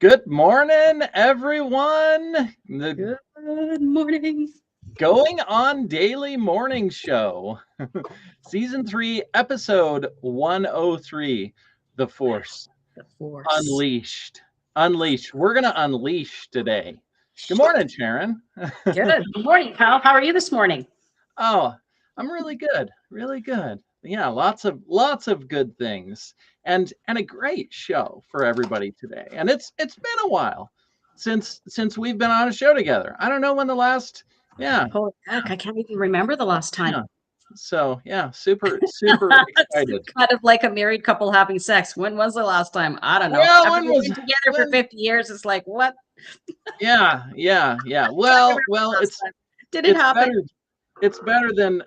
Good morning, everyone. Good morning. Going on Daily Morning Show, Season 3, Episode 103, The Force, The Force. Unleashed. Unleashed. We're going to unleash today. Good morning, Sharon. Good morning, pal. How are you this morning? Oh, I'm really good. Really good. Yeah, lots of good things and a great show for everybody today. And it's been a while since we've been on a show together. I don't know when the last Holy heck, I can't even remember the last time. Yeah. So, super excited. It's kind of like a married couple having sex. When was the last time? I don't know. Well, After we've been together for 50 years, it's like, what? Yeah. Well, Did it happen? Better, it's better than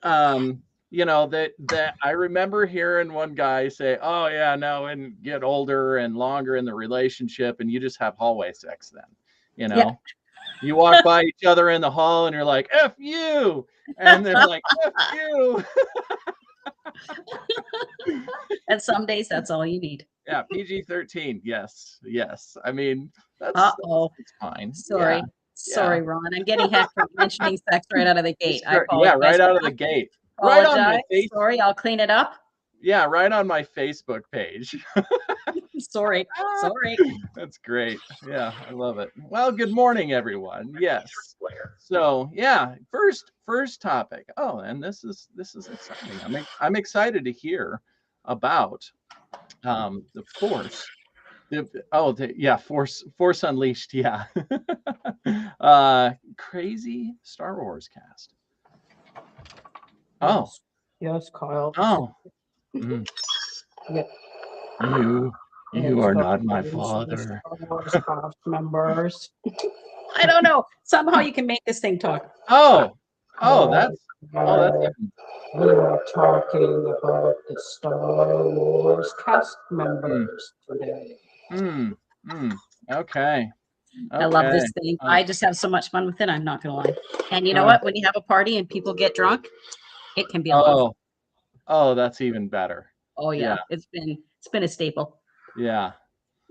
that I remember hearing one guy say, "Oh yeah, no, and get older and longer in the relationship, and you just have hallway sex then." Yeah. You walk by each other in the hall, and you're like, "F you," and they're like, "F you." And some days that's all you need. Yeah, PG-13. Yes. I mean, that's fine. Sorry, Ron. I'm getting hecked for mentioning sex right out of the gate. I apologize. Yeah, right out of the gate. Right on my face. Sorry, I'll clean it up. Yeah, right on my Facebook page. Sorry. That's great. Yeah, I love it. Well, good morning, everyone. Yes. So yeah, first topic. Oh, and this is exciting. I'm excited to hear about the Force. Force Unleashed. Yeah. Crazy Star Wars cast. Oh. Yes, Kyle. Oh. Mm. Yeah. You are not my father. Cast members. I don't know. Somehow you can make this thing talk. That's we are talking about the Star Wars cast members today. Okay. I love this thing. I just have so much fun with it. I'm not gonna lie. And you know what? When you have a party and people get drunk, it can be a lot. Oh, that's even better. Oh yeah. It's been a staple. Yeah.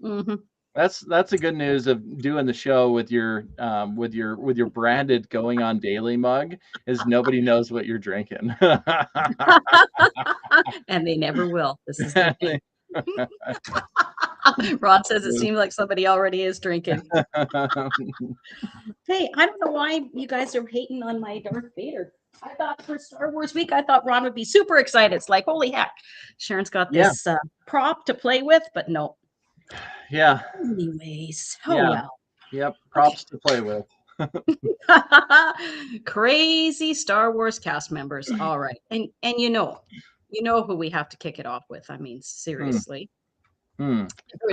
Mm-hmm. That's the good news of doing the show with your branded Going On Daily mug is nobody knows what you're drinking. And they never will. This is the thing. Ron says it seems like somebody already is drinking. Hey, I don't know why you guys are hating on my Darth Vader. I thought for Star Wars Week, I thought Ron would be super excited. It's like, holy heck, Sharon's got this prop to play with, but no. Yeah. Anyways, well. Yep, props to play with. Crazy Star Wars cast members. All right, and you know who we have to kick it off with. I mean, seriously. I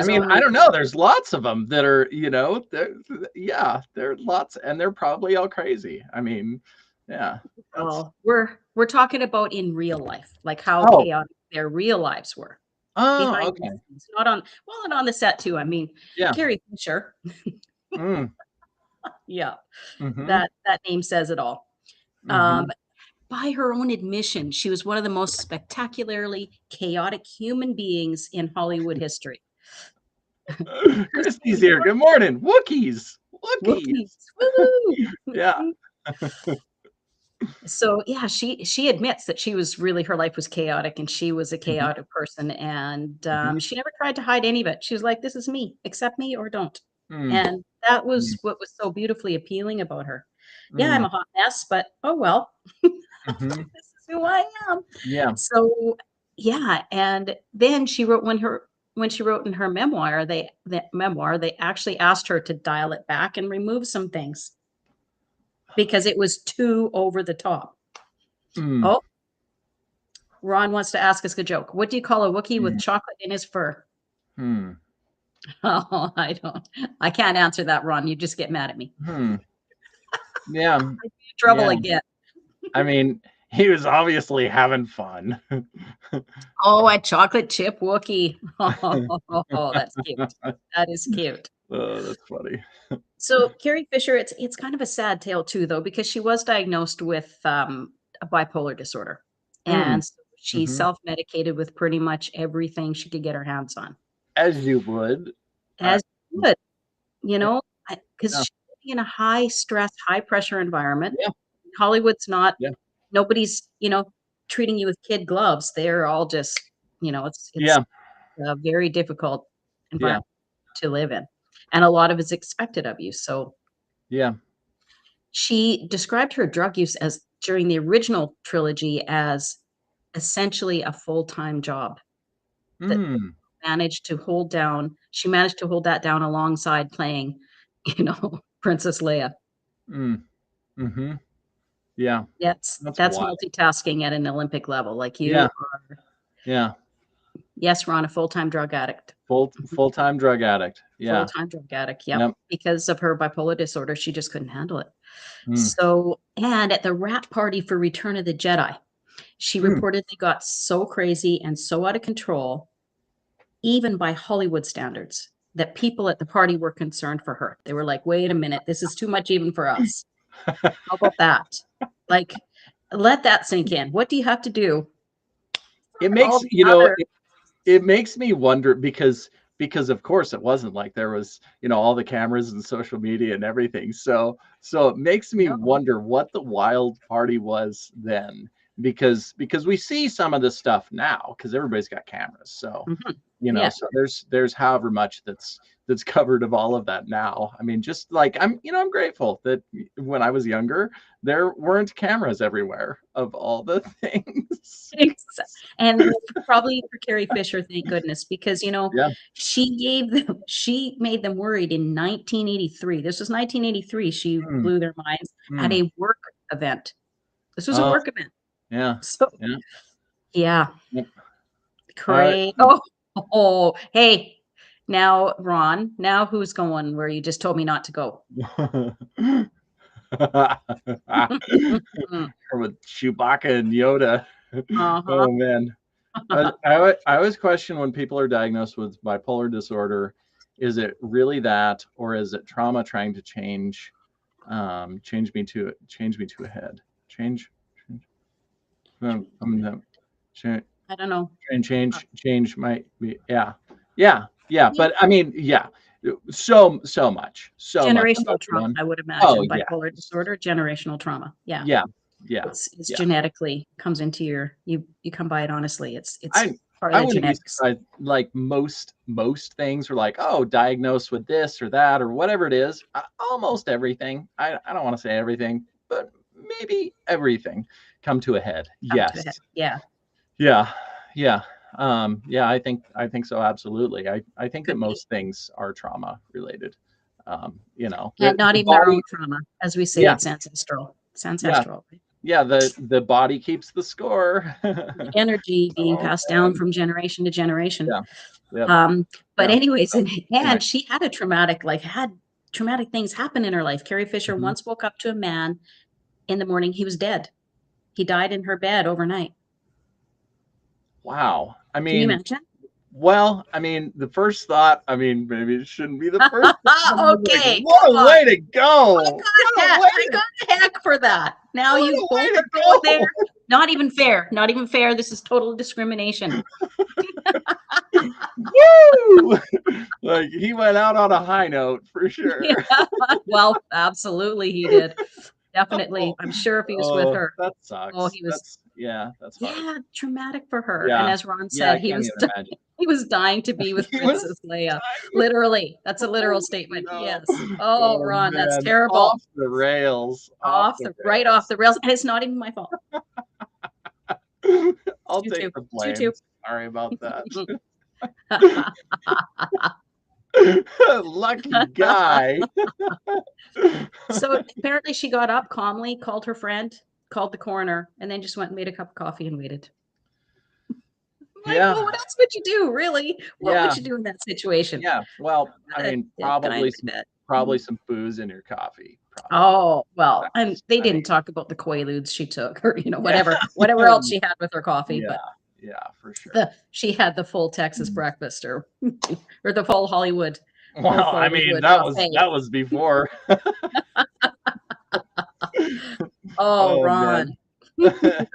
mean, I don't know. There's lots of them that are, there are lots, and they're probably all crazy. I mean, yeah. Oh, we're talking about in real life, like how chaotic their real lives were. Oh, okay. Not on the set too. I mean, Carrie Fisher. Yeah, that name says it all. By her own admission, she was one of the most spectacularly chaotic human beings in Hollywood history. Christy's here. Good morning. Wookiees. Woo! Yeah. So yeah, she admits that her life was chaotic and she was a chaotic person, and she never tried to hide any of it. She was like, this is me, accept me or don't. And that was what was so beautifully appealing about her. Yeah, I'm a hot mess, but oh well. This is who I am. Yeah. So yeah, and then she wrote when she wrote in her memoir, they actually asked her to dial it back and remove some things because it was too over the top. Oh, Ron wants to ask us a joke. What do you call a Wookiee with chocolate in his fur? Oh, I can't answer that, Ron. You just get mad at me. Yeah. I'm in trouble again. I mean, he was obviously having fun. Oh, a chocolate chip Wookiee. Oh, that's cute. That is cute. Oh, that's funny. So Carrie Fisher, it's kind of a sad tale too, though, because she was diagnosed with a bipolar disorder, and so she self-medicated with pretty much everything she could get her hands on. As you would. As you would. you know, because yeah, she's living in a high stress, high pressure environment. yeah, Hollywood's not, yeah, nobody's, treating you with kid gloves. They're all just, it's yeah, a very difficult yeah, environment to live in. And a lot of it's expected of you. So yeah. she described her drug use as during the original trilogy as essentially a full-time job that Mm, she managed to hold that down alongside playing, Princess Leia. mm, mm-hmm. Yeah, that's That's wild. multitasking at an Olympic level. Like Yeah, you are, yeah. yes, Ron, a full-time drug addict. Mhm. Full-time drug addict. Yeah. Full-time drug addict, yep. Yep. Because of her bipolar disorder, she just couldn't handle it. Mm, So, and at the wrap party for Return of the Jedi, she mm. reportedly got so crazy and so out of control, even by Hollywood standards, that people at the party were concerned for her. They were like, "Wait a minute, this is too much even for us. How about that?" Like, let that sink in. What do you have to do It for all makes, the other it makes me wonder because of course it wasn't like there was, all the cameras and social media and everything. So it makes me no. wonder what the wild party was then because we see some of this stuff now because everybody's got cameras. So Mhm. Yeah. so there's however much that's covered of all of that now. I mean, just like I'm grateful that when I was younger, there weren't cameras everywhere of all the things. Exa and probably for Carrie Fisher, thank goodness, because, Yeah. she made them worried in 1983. This was 1983, she Mm, blew their minds at mm. a work event. This was a Oh, work event. yeah, So, yeah, yeah, yep. Uh, oh, hey, now, Ron, now who's going where you just told me not to go? with Chewbacca and Yoda. Uh-huh. Oh man, I always question when people are diagnosed with bipolar disorder, is it really that, or is it trauma trying to change me to a head, change change, I don't know. change my yeah. But I mean, yeah, so much Generational about trauma, one. I would Oh imagine, yeah, bipolar disorder, generational trauma, yeah. yeah, yeah, It's yeah. genetically comes into you come by it honestly, it's I part of I the wouldn't be genetics. surprised. Like most things are like, oh, diagnosed with this or that or whatever it is. Almost everything. I don't want to say everything, but maybe everything come to a head. Come to a head, Yes. yeah, Yeah. Yeah. Yeah, I think so, absolutely. I think that could be. most things are trauma related. And not The even their own body, trauma, as we say, yeah, it's ancestral. It's yeah, ancestral. yeah, the body keeps the score. The energy being Oh passed down man. from generation to generation. Yeah. Yep. Um, but Yeah. anyways, So anyway. and she had had traumatic things happen in her life. Carrie Fisher Mhm. once woke up to a man in the morning, he was dead. He died in her bed overnight. Wow. I Can you mean, imagine? well, I mean, the first thought, I mean, maybe it shouldn't be the first thought, but I'm like, Okay, what come a on. way to go. What a way I to, got a heck for that. Now what you a both way are to going there. go. Not even fair. Not even fair. This is total discrimination. Woo! Like he went out on a high note for Yeah. sure. Well, absolutely he did. Oh, Definitely. I'm sure if he was with oh, her. that Oh, sucks. he was, That's hard. yeah, traumatic for her. And Yeah. as Ron Yeah, said, I can't even imagine. he was dying to be with He was Princess Leia. dying. Literally. That's a literal Oh statement. no. Yes. Oh, Oh Ron, that's man. terrible. Off the rails. Off Off the the right off rails. the rails. And it's not even my fault. I'll You too. take the You too. blame. Sorry about that. Lucky guy. So apparently she got up calmly, called her friend, called the coroner, and then just went and made a cup of coffee and waited. I'm like, Yeah, well, what else would you do, really? What would yeah, you do in that situation? yeah. Well, I mean, Dead guy in my bed. probably some booze in your coffee, probably. Oh, well, and That's, they I didn't mean, talk about the Quaaludes she took or, yeah, whatever else she had with her coffee, yeah, but yeah, for sure. she had the full Texas Mm. breakfast or or the full Well, I mean, Hollywood buffet. that was before. Oh, Oh man, Ron. the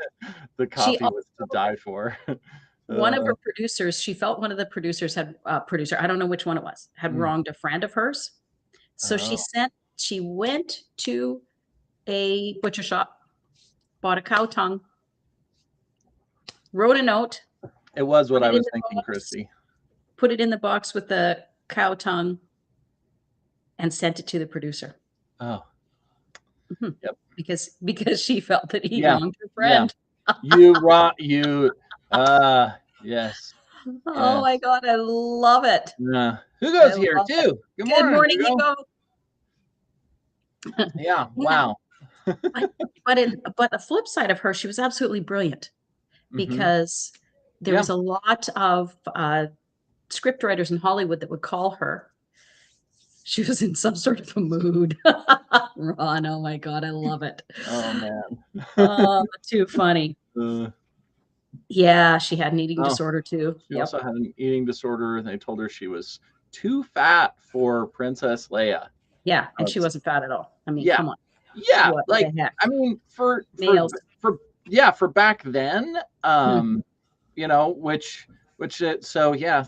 She coffee was to die for. One of Uh, her producers, she felt one of the producers had producer, I don't know which one it was, had mm, wronged a friend of hers. So she went to a butcher shop, bought a cow tongue, wrote a note. It was what Put I it in was the thinking, box. Christy. Put it in the box with the cow tongue and sent it to the producer. Oh, yep. Because she felt that he Yeah. wronged her Yeah. friend. Yes. Oh my Yes. God, I love it. Yeah. I Hugo's here love it. too. Good Good morning, morning, Hugo. Hugo. Yeah. Yeah, Wow. but the flip side of her, she was absolutely brilliant Mm-hmm. because there Yeah. was a lot of script writers in Hollywood that would call her. She was in some sort of a mood. Ron, oh my God, I love it. Oh man. Oh, too funny. Uh, Yeah, she had an eating oh, disorder too. she Yep. also had an eating disorder. They told her she was too fat for Princess Leia. Yeah, and she wasn't fat at all. I mean, Yeah. come on. Yeah. What Like, the heck? I mean, for Males. back then, Mhm. you know, so yeah,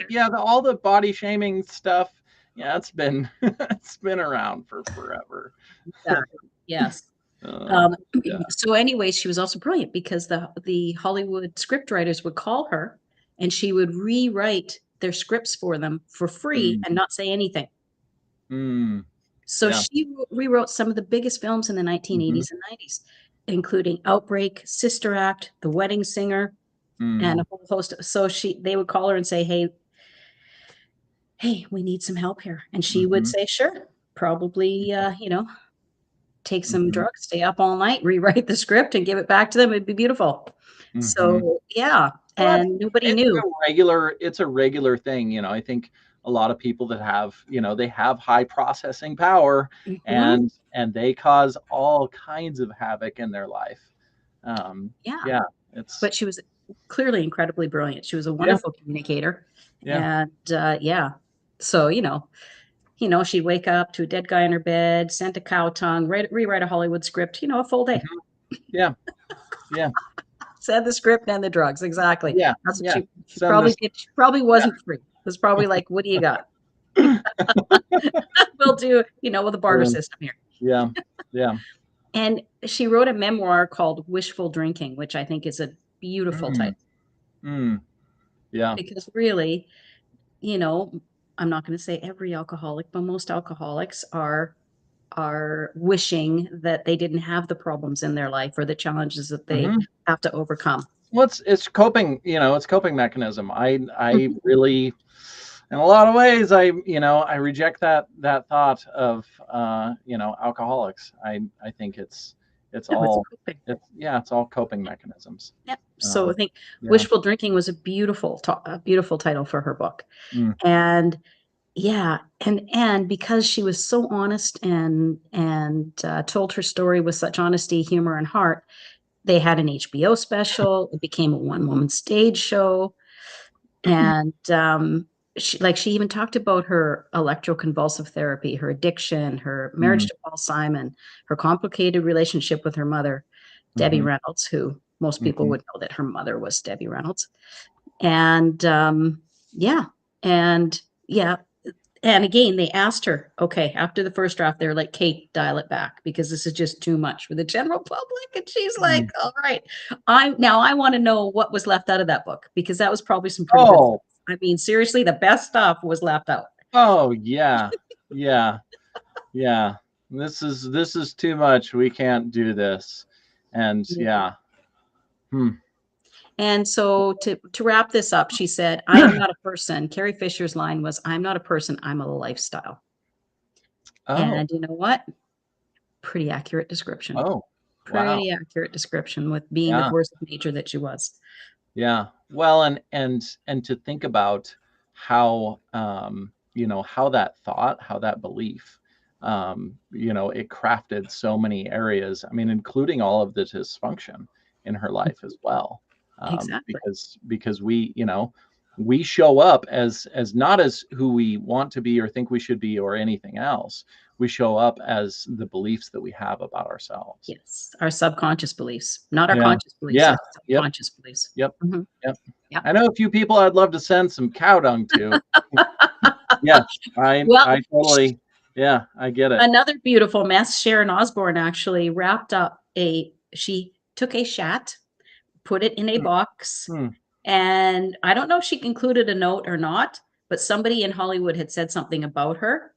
yeah, all the body shaming stuff, yeah, it's been it's been around for forever. Exactly. Yes. Uh, yeah. So anyway, she was also brilliant because the Hollywood script writers would call her and she would rewrite their scripts for them for free Mm, and not say anything. mm, So yeah. she rewrote some of the biggest films in the 1980s and 90s, including Outbreak, Sister Act, The Wedding Singer, and Mm, a whole host of, so they would call her and say, hey, we need some help here. And she would mm-hmm, say, sure, probably, take some mm-hmm, drugs, stay up all night, rewrite the script and give it back to them. It'd be beautiful. mm-hmm. So yeah, Well, and nobody knew. it's a regular thing, you know. I think a lot of people that have, you know, they have high processing power, Mhm. and they cause all kinds of havoc in their life. Yeah, Yeah, it's but she was clearly incredibly brilliant. She was a yeah, wonderful communicator, yeah, and yeah. So she'd wake up to a dead guy in her bed, sent a cow tongue, rewrite a Hollywood script. A full day. mhm, yeah, yeah, Said the script and the drugs. Exactly. yeah, That's what yeah. she Send probably this, did. She probably yeah, wasn't free. It was probably like, what do you got? We'll do, with a barter system here. yeah, yeah. And she wrote a memoir called Wishful Drinking, which I think is a beautiful Mm, title mm, yeah. because really, you know, I'm not going to say every alcoholic, but most alcoholics are wishing that they didn't have the problems in their life or the challenges that they Hmm. have to overcome. Well, it's coping, it's coping mechanism. I Mhm. really, in a lot of ways, I reject that thought of alcoholics. I think it's No, it's all coping. it's all coping mechanisms. Yep. So I Um, think yeah. Wishful Drinking was a beautiful title for her book. Mm, And yeah, and because she was so honest and told her story with such honesty, humor, and heart, they had an HBO special. It became a one-woman stage show, and she even talked about her electroconvulsive therapy, her addiction, her marriage mm, to Paul Simon, her complicated relationship with her mother, Debbie mhm, Reynolds, who most people mhm, would know that her mother was Debbie Reynolds, and yeah, and yeah, and again, they asked her, okay, after the first draft, they're like, Kate, dial it back because this is just too much for the general public. And she's like, mm. all right. I want to know what was left out of that book because that was probably some pretty good stuff. Oh, I mean, seriously, the best stuff was left out. oh yeah, yeah, yeah. This is too much. We can't do this. And Yeah. yeah. Hmm. And so to wrap this up, she said, I am not a person. Carrie Fisher's line was, I'm not a person, I'm a lifestyle. Oh, And you know what? Pretty accurate description. oh, wow. Pretty accurate description with being the Yeah. force of nature that she was. Yeah. Well, and to think about how how that thought, how that belief, it crafted so many areas. I mean, including all of the dysfunction in her life as well. Exactly. Because we show up as not as who we want to be or think we should be or anything else. We show up as the beliefs that we have about ourselves. Yes, our subconscious beliefs, not our Yeah. conscious beliefs, Yeah. our Yep. subconscious beliefs. Yep. Mhm. Yep. Yeah. I know a few people I'd love to send some cow dung to. Yes, I Well, I sh totally. Yeah, I get it. Another beautiful mess, Sharon Osbourne actually wrapped up she took a shat, put it in a Hmm. box, Hmm. and I don't know if she included a note or not, but somebody in Hollywood had said something about her,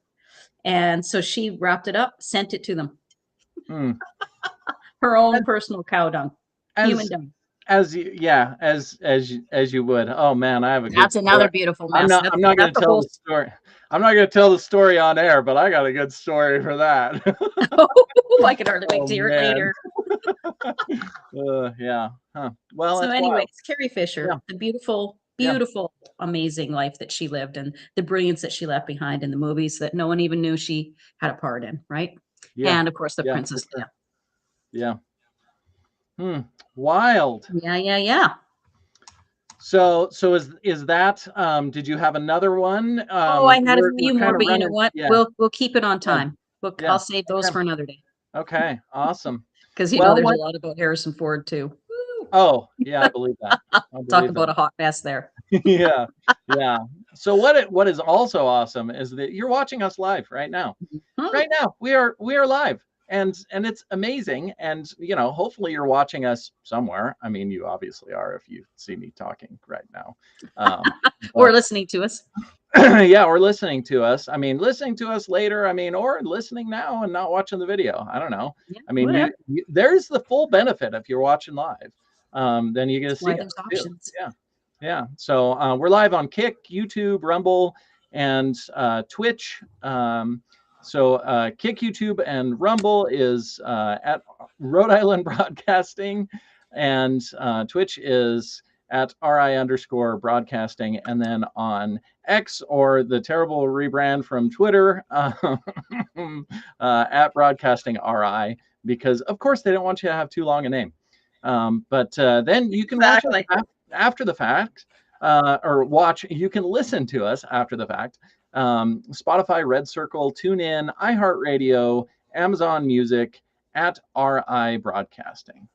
and so she wrapped it up, sent it to them. Hmm. Her own personal cow dung, human As dung. as you, yeah, as you would. Oh man, I have a good That's another story. beautiful I'm mess. not I'm not going That's to a tell whole the story. I'm not going to tell the story on air, but I got a good story for that. oh, I can hardly wait Oh to hear it man. later. Yeah. Huh. Well, So that's anyways, wild. Carrie Yeah. Fisher, the beautiful, Yeah. beautiful, amazing life that she lived and the brilliance that she left behind in the movies that no one even knew she had a part in, right? Yeah. And of course, the Yeah, for Princess sure. Leia. Yeah. Hmm. Wild. Yeah, yeah, yeah. So is that did you have another one? Oh, I had a We're few more, kind of but you know running. what? Yeah. We'll keep it on Yeah. time. Yeah. I'll save those Okay. for another day Okay. Awesome. because you know Well, there's a what lot about Harrison Ford too. Woo! Oh, yeah, I believe that. I Talk believe about that. a hot mess there. Yeah. Yeah. So what is also awesome is that you're watching us live right now. Mhm. Right now, we are live. And it's amazing. And hopefully you're watching us somewhere. I mean, you obviously are if you see me talking right now. Or But listening to us. yeah, or listening to us. I mean, listening to us later. I mean, or listening now and not watching the video. I don't know. Yeah, I mean, whatever. there's the full benefit if you're watching live. Then you get to That's why see us there's too. options. Yeah, yeah. So we're live on Kick, YouTube, Rumble, and Twitch. Kick, YouTube, and Rumble is at Rhode Island Broadcasting, and Twitch is at RI_broadcasting, and then on X, or the terrible rebrand from Twitter, at broadcasting RI, because of course they don't want you to have too long a name. But then you can watch us Exactly. after the fact, you can listen to us after the fact. Spotify, Red Circle, TuneIn, iHeartRadio, Amazon Music, at RI Broadcasting.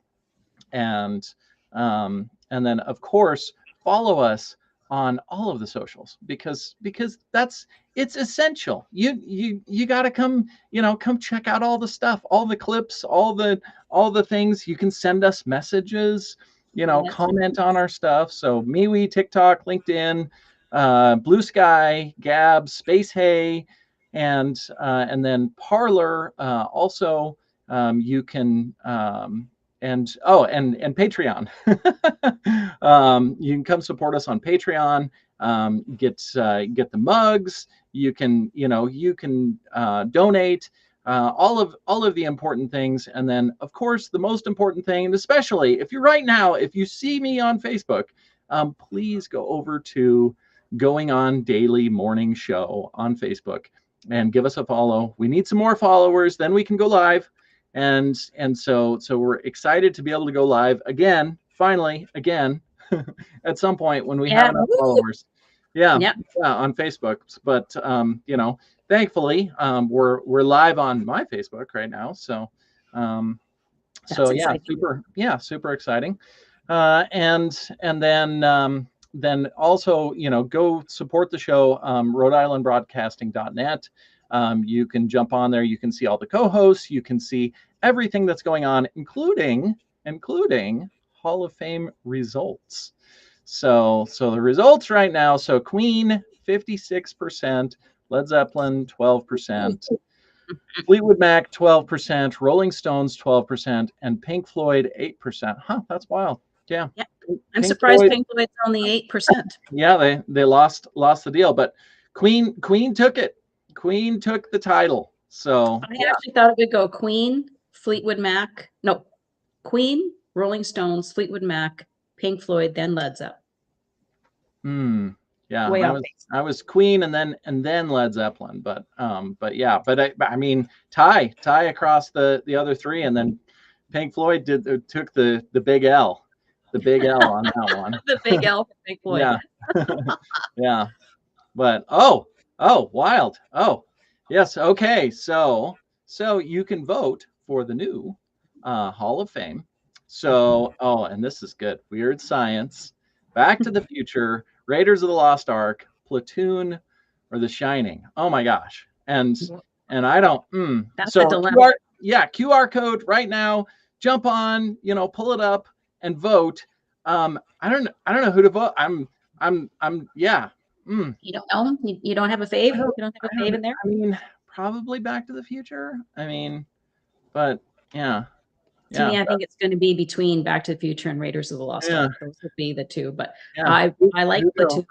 And then of course follow us on all of the socials, because it's essential. You got to come check out all the stuff, all the clips, all the things. You can send us messages, Yes. comment on our stuff. So MeWe, TikTok, LinkedIn, Blue Sky, Gab, Space Hay, and then Parlor. Also, you can and Patreon. You can come support us on Patreon. Get the mugs. You can donate. All of the important things. And then of course the most important thing, and especially if you see me on Facebook, please go over to Going On Daily Morning Show on Facebook and give us a follow. We need some more followers, then we can go live. And so we're excited to be able to go live again, finally, again, at some point when we have Yeah. enough Woo! followers. Yeah, Yep. yeah, on Facebook. But thankfully, we're live on my Facebook right now. So That's yeah, exciting. super exciting. And then also, go support the show, Rhode Island Broadcasting.net. You can jump on there. You can see all the co-hosts. You can see everything that's going on, including Hall of Fame results. So the results right now. So Queen 56%, Led Zeppelin 12%, Fleetwood Mac 12%, Rolling Stones 12%, and Pink Floyd 8%. Huh, that's wild. Yeah. Yeah. I'm Pink surprised Floyd, Pink Floyd's only 8%. yeah, they lost the deal, but Queen took it. Queen took the title. So I yeah. actually thought it would go Queen, Fleetwood Mac. No, Queen, Rolling Stones, Fleetwood Mac, Pink Floyd, then Led Zeppelin. Hmm. Yeah, Way I off was base. I was Queen and then Led Zeppelin, but yeah, I mean tie across the other three, and then Pink Floyd took the big L on that one. The big L for Pink Floyd. Yeah. Yeah. But wild. Oh, yes. Okay. So you can vote for the new Hall of Fame. So, and this is good. Weird Science, Back to the Future, Raiders of the Lost Ark, Platoon, or The Shining. Oh my gosh. And and I don't. That's the So dilemma. QR code right now. Jump on, pull it up and vote. I don't know who to vote. Yeah. You don't know? You don't have a I fave? don't, You don't have I a fave don't, in there? I mean, probably Back to the Future. I mean, but yeah, To yeah, me, I think it's going to be between Back to the Future and Raiders of the Lost yeah, Ark. Those would be the two. But yeah. I like Hugo, Platoon.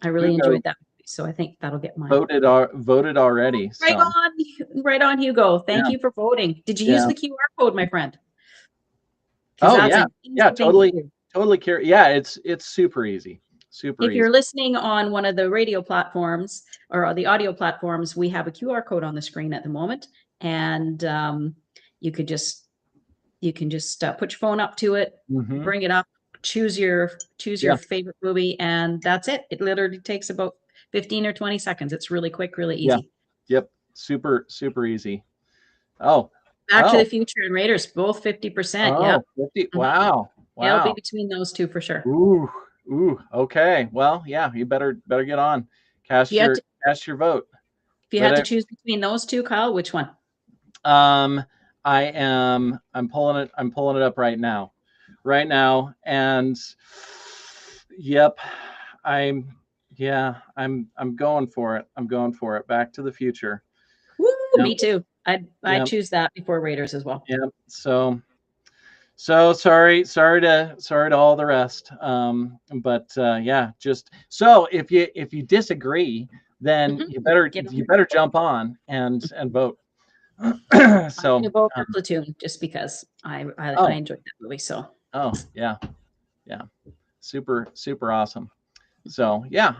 I really Hugo enjoyed that movie, so I think that'll get mine. voted already. Right So on, right on, Hugo. Thank yeah, you for voting. Did you use yeah. the QR code, my friend? Because Oh that's yeah, an yeah. easy thing to Totally, do. totally curious. Yeah, it's super easy, super If you're easy. listening on one of the radio platforms or the audio platforms, we have a QR code on the screen at the moment, and you could just put your phone up to it, Hmm. bring it up, choose your Yeah, favorite movie, and that's it. It literally takes about 15 or 20 seconds. It's really quick, really yeah, easy. yep. Super, super easy. Oh, Back to the oh, Future and Raiders, both 50%. Yep. oh, 50. Mhm. Wow, It'll be wow. between those two for sure. Ooh, ooh. Okay. Well, yeah. You better get on. If you had to, Cast your vote. if you But had to choose between those two, Kyle, which one? um, I'm pulling it up right now, and yep, I'm I'm going for it. I'm going for it. Back to the Future. Woo, Yep, me too. I'd yep, choose that before Raiders as well. yep. So sorry to all the rest. But yeah, just so if you disagree, then Mhm. Get on you it. better jump on and vote. I'm So gonna vote for Platoon just because I oh enjoyed that movie. So oh yeah, yeah, super awesome. So yeah,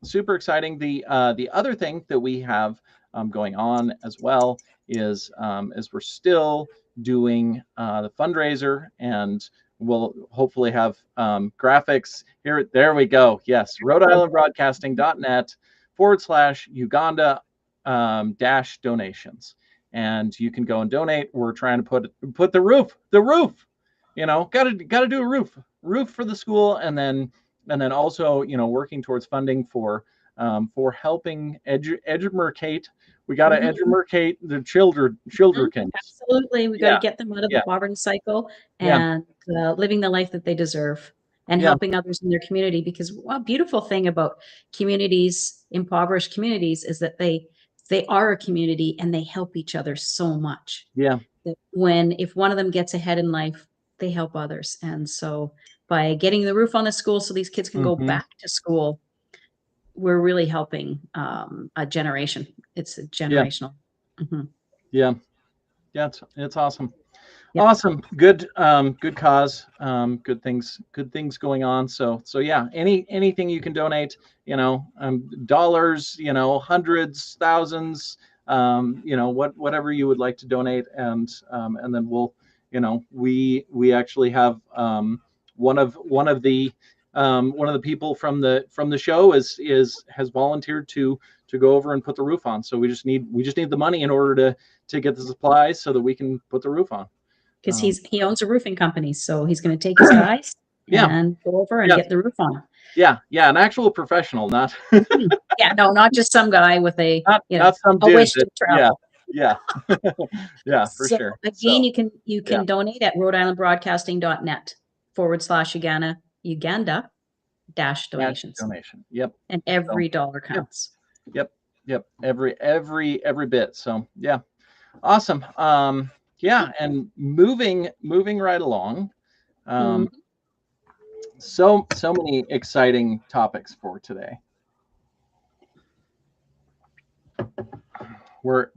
super exciting. The other thing that we have going on as well is we're still doing the fundraiser, and we'll hopefully have graphics here. There we go. Yes, Rhode Island Broadcasting.net/Uganda dash donations, and you can go and donate. We're trying to put the roof. Got to do a roof for the school, and then also working towards funding for helping educate. We got to mhm. educate the Mhm. childrekins. Absolutely. We got to Yeah, get them out of the yeah, poverty cycle yeah, and living the life that they deserve and yeah, helping others in their community. Because one beautiful thing about communities, impoverished communities, is that they are a community and they help each other so much. yeah, That if one of them gets ahead in life, they help others. And so by getting the roof on the school so these kids can go hmm, back to school, we're really helping a generation. It's a yeah, generational. Mhm. yeah, yeah. It's awesome. Yep. Awesome. Good cause. Good things going on. So yeah, anything you can donate, dollars, hundreds, thousands, whatever you would like to donate. And then we actually have, one of the people from the show has volunteered to go over and put the roof on. So we just need the money in order to get the supplies so that we can put the roof on. Because Um, he owns a roofing company, so he's going to take his guys yeah, and go over and yeah, get the roof on. yeah. An actual professional, not Yeah, no, not just some guy with not some a dude wish that. to Yeah, travel. yeah, yeah, for So sure. again, So you yeah, can donate at rhodeislandbroadcasting.net/Uganda Uganda dash cash donations, donation. Yep. and So every dollar yeah, counts. yep, yep. Every bit. So yeah, awesome. Yeah, and moving right along. Mhm. Um, so many exciting topics for today. We're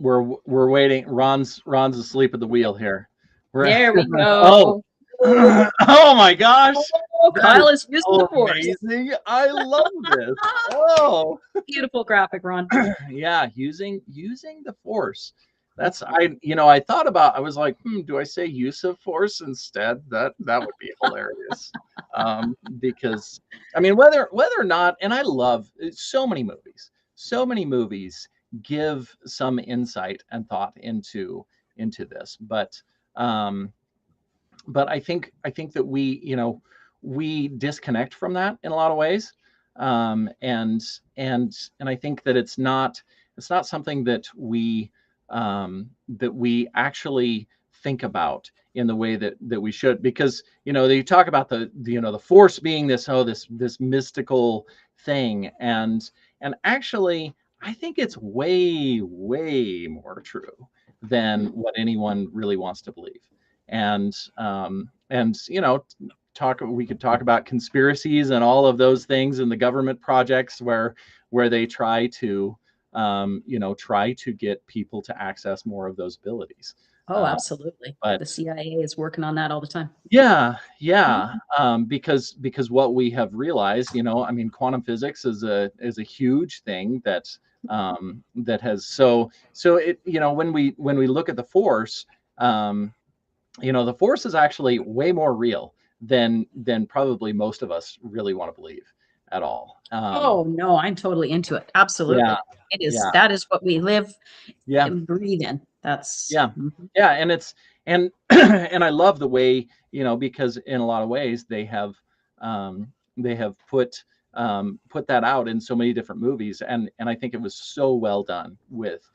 waiting. Ron's asleep at the wheel here. We're There we oh go. oh my gosh, Oh, that is Kyle is using the so force. amazing. I love this. Oh Beautiful graphic, Ron. yeah, using the force. That's I thought about. I was like, do I say use of force instead? That would be hilarious. Because I mean, whether or not, and I love so many movies give some insight and thought into this, um, but I think that we disconnect from that in a lot of ways, and I think that it's not it's not something that we actually think about in the way that we should, because they talk about the force being this mystical thing, and actually I think it's way more true than what anyone really wants to believe. And we could talk about conspiracies and all of those things and the government projects where they try to get people to access more of those abilities. Oh, absolutely. But The CIA is working on that all the time. yeah, Mhm. because what we have realized, I mean, quantum physics is a huge thing that has so it when we look at the force, um, the force is actually way more real than probably most of us really want to believe at all. Oh, no, I'm totally into it. Yeah, Absolutely. yeah, That is what we live yeah. and breathe in. That's Yeah. mhm. Yeah, and and I love the way, because in a lot of ways they have put that out in so many different movies, and I think it was so well done with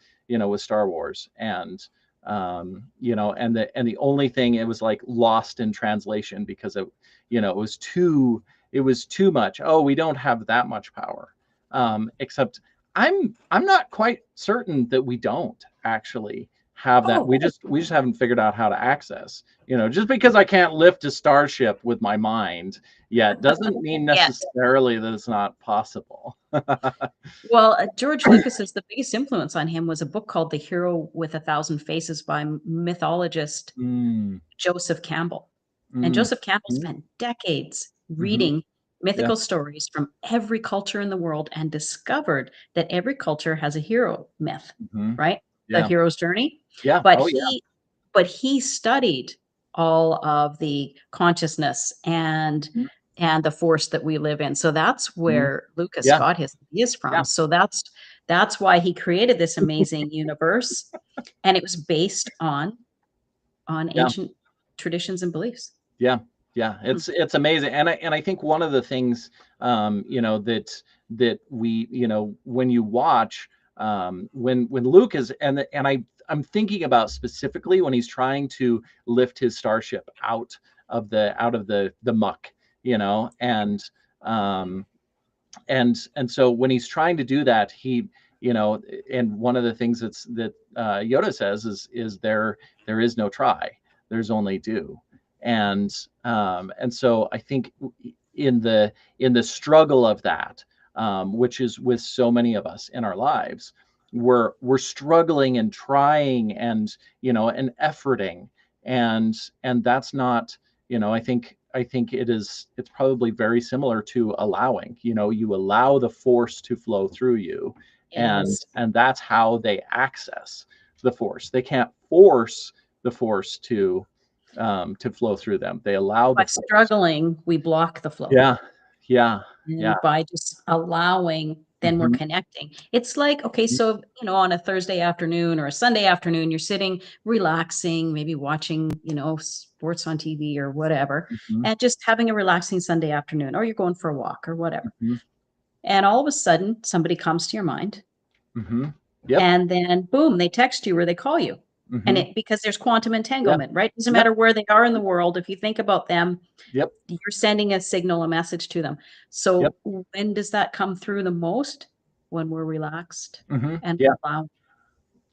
Star Wars, and the only thing, it was like lost in translation because it was too much. Oh, we don't have that much power. Except I'm not quite certain that we don't actually have that. Oh, We just haven't figured out how to access. Just because I can't lift a starship with my mind yet doesn't mean yes. necessarily that it's not possible. Well, George Lucas's the biggest influence on him was a book called The Hero with a Thousand Faces by mythologist Mm, Joseph Campbell. And mm, Joseph Campbell mm, spent decades mm-hmm, reading yeah, mythical stories from every culture in the world and discovered that every culture has a hero myth, hmm, right? The yeah, hero's journey. yeah. But Oh yeah. he studied all of the consciousness and the force that we live in. So that's Mhm. where Lucas Yeah, got his ideas yeah, from. So that's why he created this amazing universe, and it was based on yeah. ancient traditions and beliefs. Yeah, yeah, Hmm. it's amazing, and I think one of the things, that we, when you watch, when Luke is, and I'm thinking about specifically when he's trying to lift his starship out of the muck, um, and so when he's trying to do that, and one of the things that Yoda says is there is no try, there's only do. And so I think in the struggle of that, which is with so many of us in our lives, we're struggling and trying and efforting, and that's not, I think it's probably very similar to allowing. You allow the force to flow through you, and Yes. and that's how they access the force. They can't force the force to flow through them. They allow By the force. struggling, we block the flow. Yeah, yeah, yeah. And by just allowing, then we're Hmm. connecting. It's like, okay, so, on a Thursday afternoon or a Sunday afternoon, you're sitting, relaxing, maybe watching, sports on TV or whatever, Hmm. and just having a relaxing Sunday afternoon, or you're going for a walk or whatever. Hmm. And all of a sudden, somebody comes to your mind, Hmm. Yep. and then boom, they text you or they call you. And Hmm. because there's quantum Yeah. entanglement, right? Doesn't Yep. matter where they are in the world. If you think about them, Yep. you're sending a signal, a message to them. So Yep. when does that come through the most? When we're relaxed Hmm. and Yeah. allow.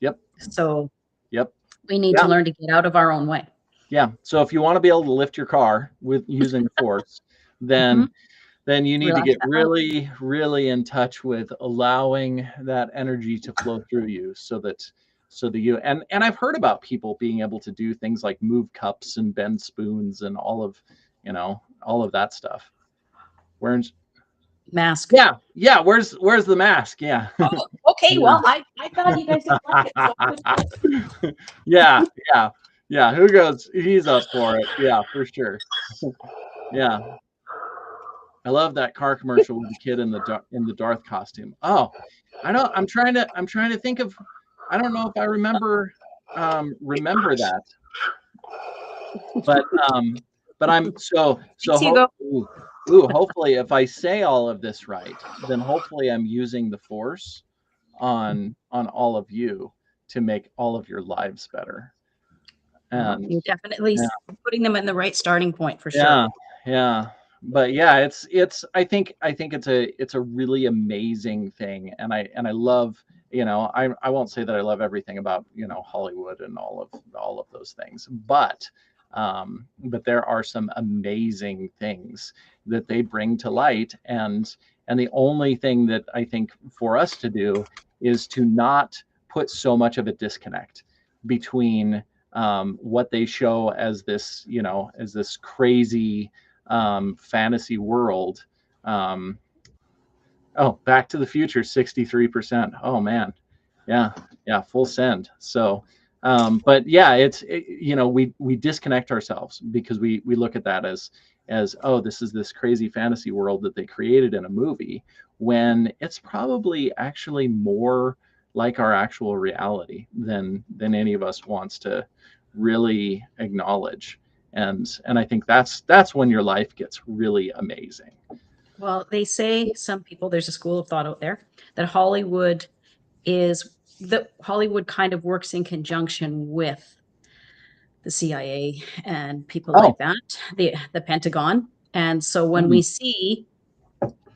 Yep. So Yep. we need to Yeah. learn to get out of our own way. Yeah. So if you want to be able to lift your car with using the force, Mhm. then then you need to Relax get that muscle. really, really in touch with allowing that energy to flow through you, so that you, and I've heard about people being able to do things like move cups and bend spoons and all of that stuff. Where's Mask. yeah, where's the mask? Yeah. Oh, okay. Yeah. Well, I thought you guys didn't like it, so I was Yeah, yeah, yeah. Who goes? He's up for it. Yeah, for sure. Yeah, I love that car commercial with the kid in the Darth costume. Oh, I know. I'm trying to think of. I don't know if I remember that, but I'm so Thanks, Hugo. hopefully if I say all of this right, then hopefully I'm using the force on all of you to make all of your lives better. Well, And you're definitely yeah, putting them in the right starting point for sure. yeah, yeah. But yeah, it's I think it's a really amazing thing, and I love, I won't say that I love everything about, Hollywood and all of those things, but there are some amazing things that they bring to light, and the only thing that I think for us to do is to not put so much of a disconnect between what they show as this, as this crazy fantasy world. Um, oh, Back to the Future, 63%. Oh man, yeah, yeah, full send. So, but yeah, we disconnect ourselves because we look at that as, oh, this is this crazy fantasy world that they created in a movie, when it's probably actually more like our actual reality than any of us wants to really acknowledge. And I think that's when your life gets really amazing. Well, they say, some people, there's a school of thought out there that Hollywood kind of works in conjunction with the CIA and people Oh, like that, the Pentagon. And so when mm, we see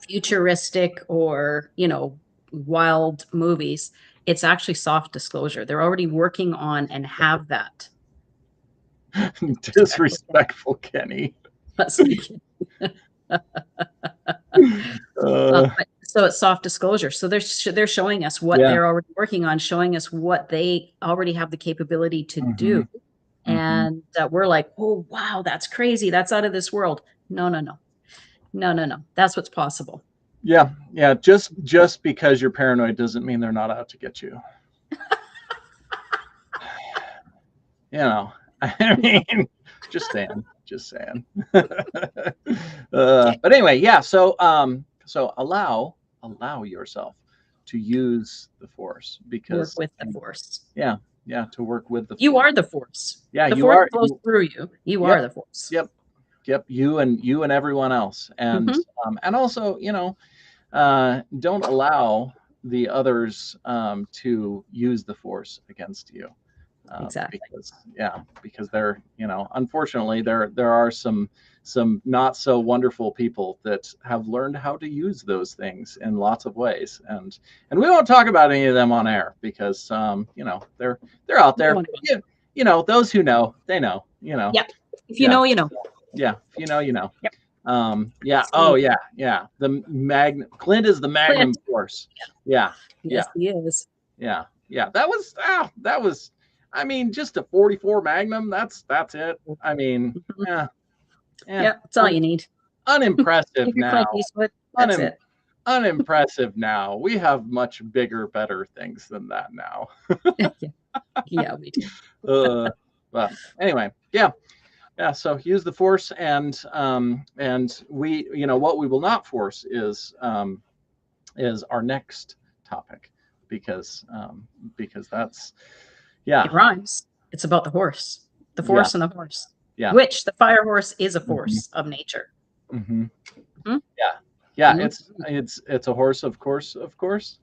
futuristic or, wild movies, it's actually soft disclosure. They're already working on and have that. Disrespectful. disrespectful Kenny. That's my kid. Uh, So it's soft disclosure. So they're showing us what yeah. they're already working on, showing us what they already have the capability to Hmm. do. Hmm. And we're like, oh, wow, that's crazy. That's out of this world. No, no, no, no, no, no. That's what's possible. Yeah, yeah. Just because you're paranoid doesn't mean they're not out to get you. I mean, just saying, just saying. Okay. But anyway, yeah. So allow yourself to use the force, Work because with the force. yeah, yeah, to work with the You force. are the force. Yeah, The you force are. flows through you. You Yep, are the force. yep, yep. You and everyone else, and Hmm. also, don't allow the others to use the force against you. Exactly. Because there, unfortunately, there are some not so wonderful people that have learned how to use those things in lots of ways, and we won't talk about any of them on air, because they're out You don't there. want to go. Those who know, they know. Yep. If you Yeah, know, you know. yeah. If you know, you know. Yep. Yeah. Oh, See, yeah, yeah. Clint is the Clint. magnum force. Yeah, yeah, Yes, he is. yeah, yeah. That was. I mean, just a 44 Magnum. That's it. I mean, Mhm. yeah, yeah. Yep. That's all you need. Unimpressive If you're now. Clint Eastwood, that's Unim, it. unimpressive now. We have much bigger, better things than that now. Yeah. Yeah, we do. Uh, but anyway, yeah. Yeah, so use the force, and we, what we will not force is our next topic, because that's, It yeah, rhymes. It's about the horse, the yeah, force and the horse, yeah. which the fire horse is a Hmm. force of nature. Hmm. Mhm. Yeah, yeah. Mhm. It's a horse, of course, of course,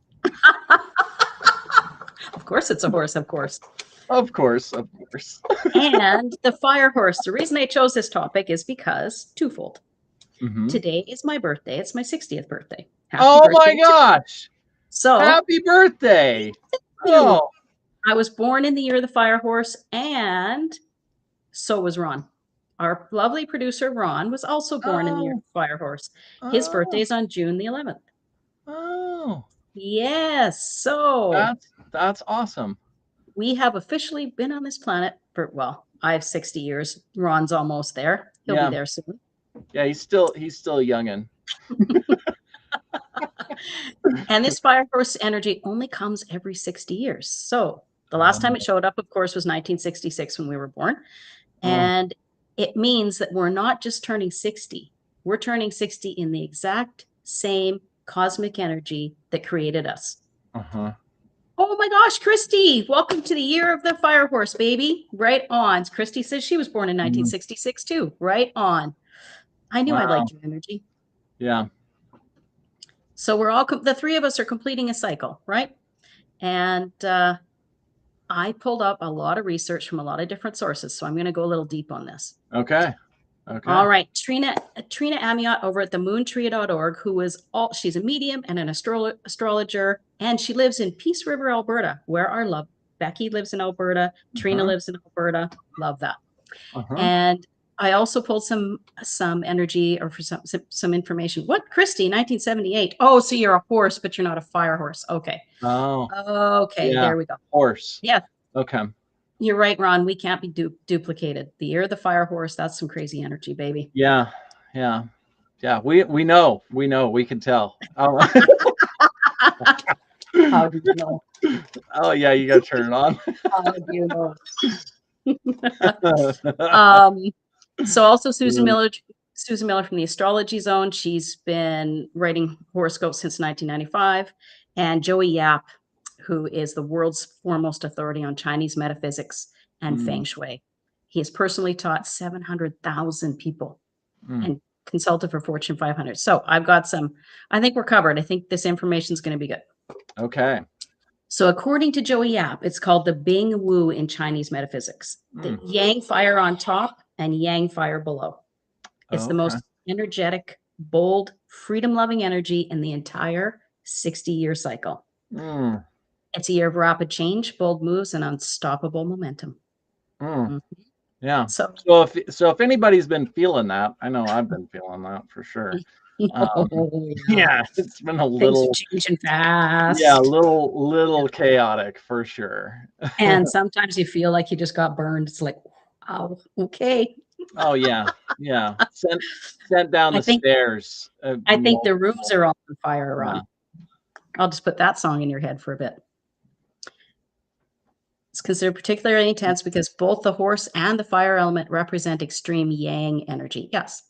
Of course, it's a horse, of course. of course, of course. And the fire horse, the reason I chose this topic is because twofold. Hmm. Today is my birthday. It's my 60th birthday. Happy Oh my birthday to me. gosh! So, Happy birthday! you. Oh, I was born in the year of the fire horse, and so was Ron. Our lovely producer, Ron, was also born in the year of oh, the fire horse. His birthday oh, is on June the 11th. oh. Yes. So That's awesome. we have officially been on this planet for, well, I have 60 years. Ron's almost there. He'll be Yeah, there soon. yeah. He's still a youngin. And this fire horse energy only comes every 60 years. So the last time it showed up, of course, was 1966 when we were born. Oh, And it means that we're not just turning 60, we're turning 60 in the exact same cosmic energy that created us. uh-huh. Oh my gosh, Christy, welcome to the year of the fire horse, baby. Right on. Christy says she was born in Mm, 1966 too. Right on. I knew I wow. liked your energy. Yeah. So we're all, the three of us are completing a cycle, right? And I pulled up a lot of research from a lot of different sources, so I'm going to go a little deep on this. Okay. Okay. All right, Trina Amiot over at the moontree.org, she's a medium and an astrologer, and she lives in Peace River, Alberta, where our love Becky lives in Alberta, Trina lives in Alberta. Love that. And I also pulled some energy or for some information. What, Christy, 1978? Oh, so you're a horse, but you're not a fire horse. Okay. Oh. Okay, Yeah. there we go. Horse. Yeah. Okay. You're right, Ron. We can't be duplicated. The year of the fire horse, that's some crazy energy, baby. Yeah. Yeah. Yeah. We know. We can tell. Oh. How do you know? Oh yeah, you got to turn it on. How do you know? So also Susan Miller from the Astrology Zone. She's been writing horoscopes since 1995. And Joey Yap, who is the world's foremost authority on Chinese metaphysics and feng shui. He has personally taught 700,000 people and consulted for Fortune 500. So I've got I think we're covered. I think this information is going to be good. Okay. So according to Joey Yap, it's called the Bing Wu in Chinese metaphysics. The Yang fire on top and Yang fire below. It's the most energetic, bold, freedom-loving energy in the entire 60-year cycle. It's a year of rapid change, bold moves, and unstoppable momentum. Yeah. So if anybody's been feeling that, I know I've been feeling that for sure. Yeah, it's been a little changing fast. Yeah, a little chaotic for sure. And sometimes you feel like you just got burned. It's like, oh, okay. Oh yeah, yeah. Sent down the stairs. I think the roofs are all on fire, Ron. I'll just put that song in your head for a bit. It's considered particularly intense because both the horse and the fire element represent extreme yang energy. Yes.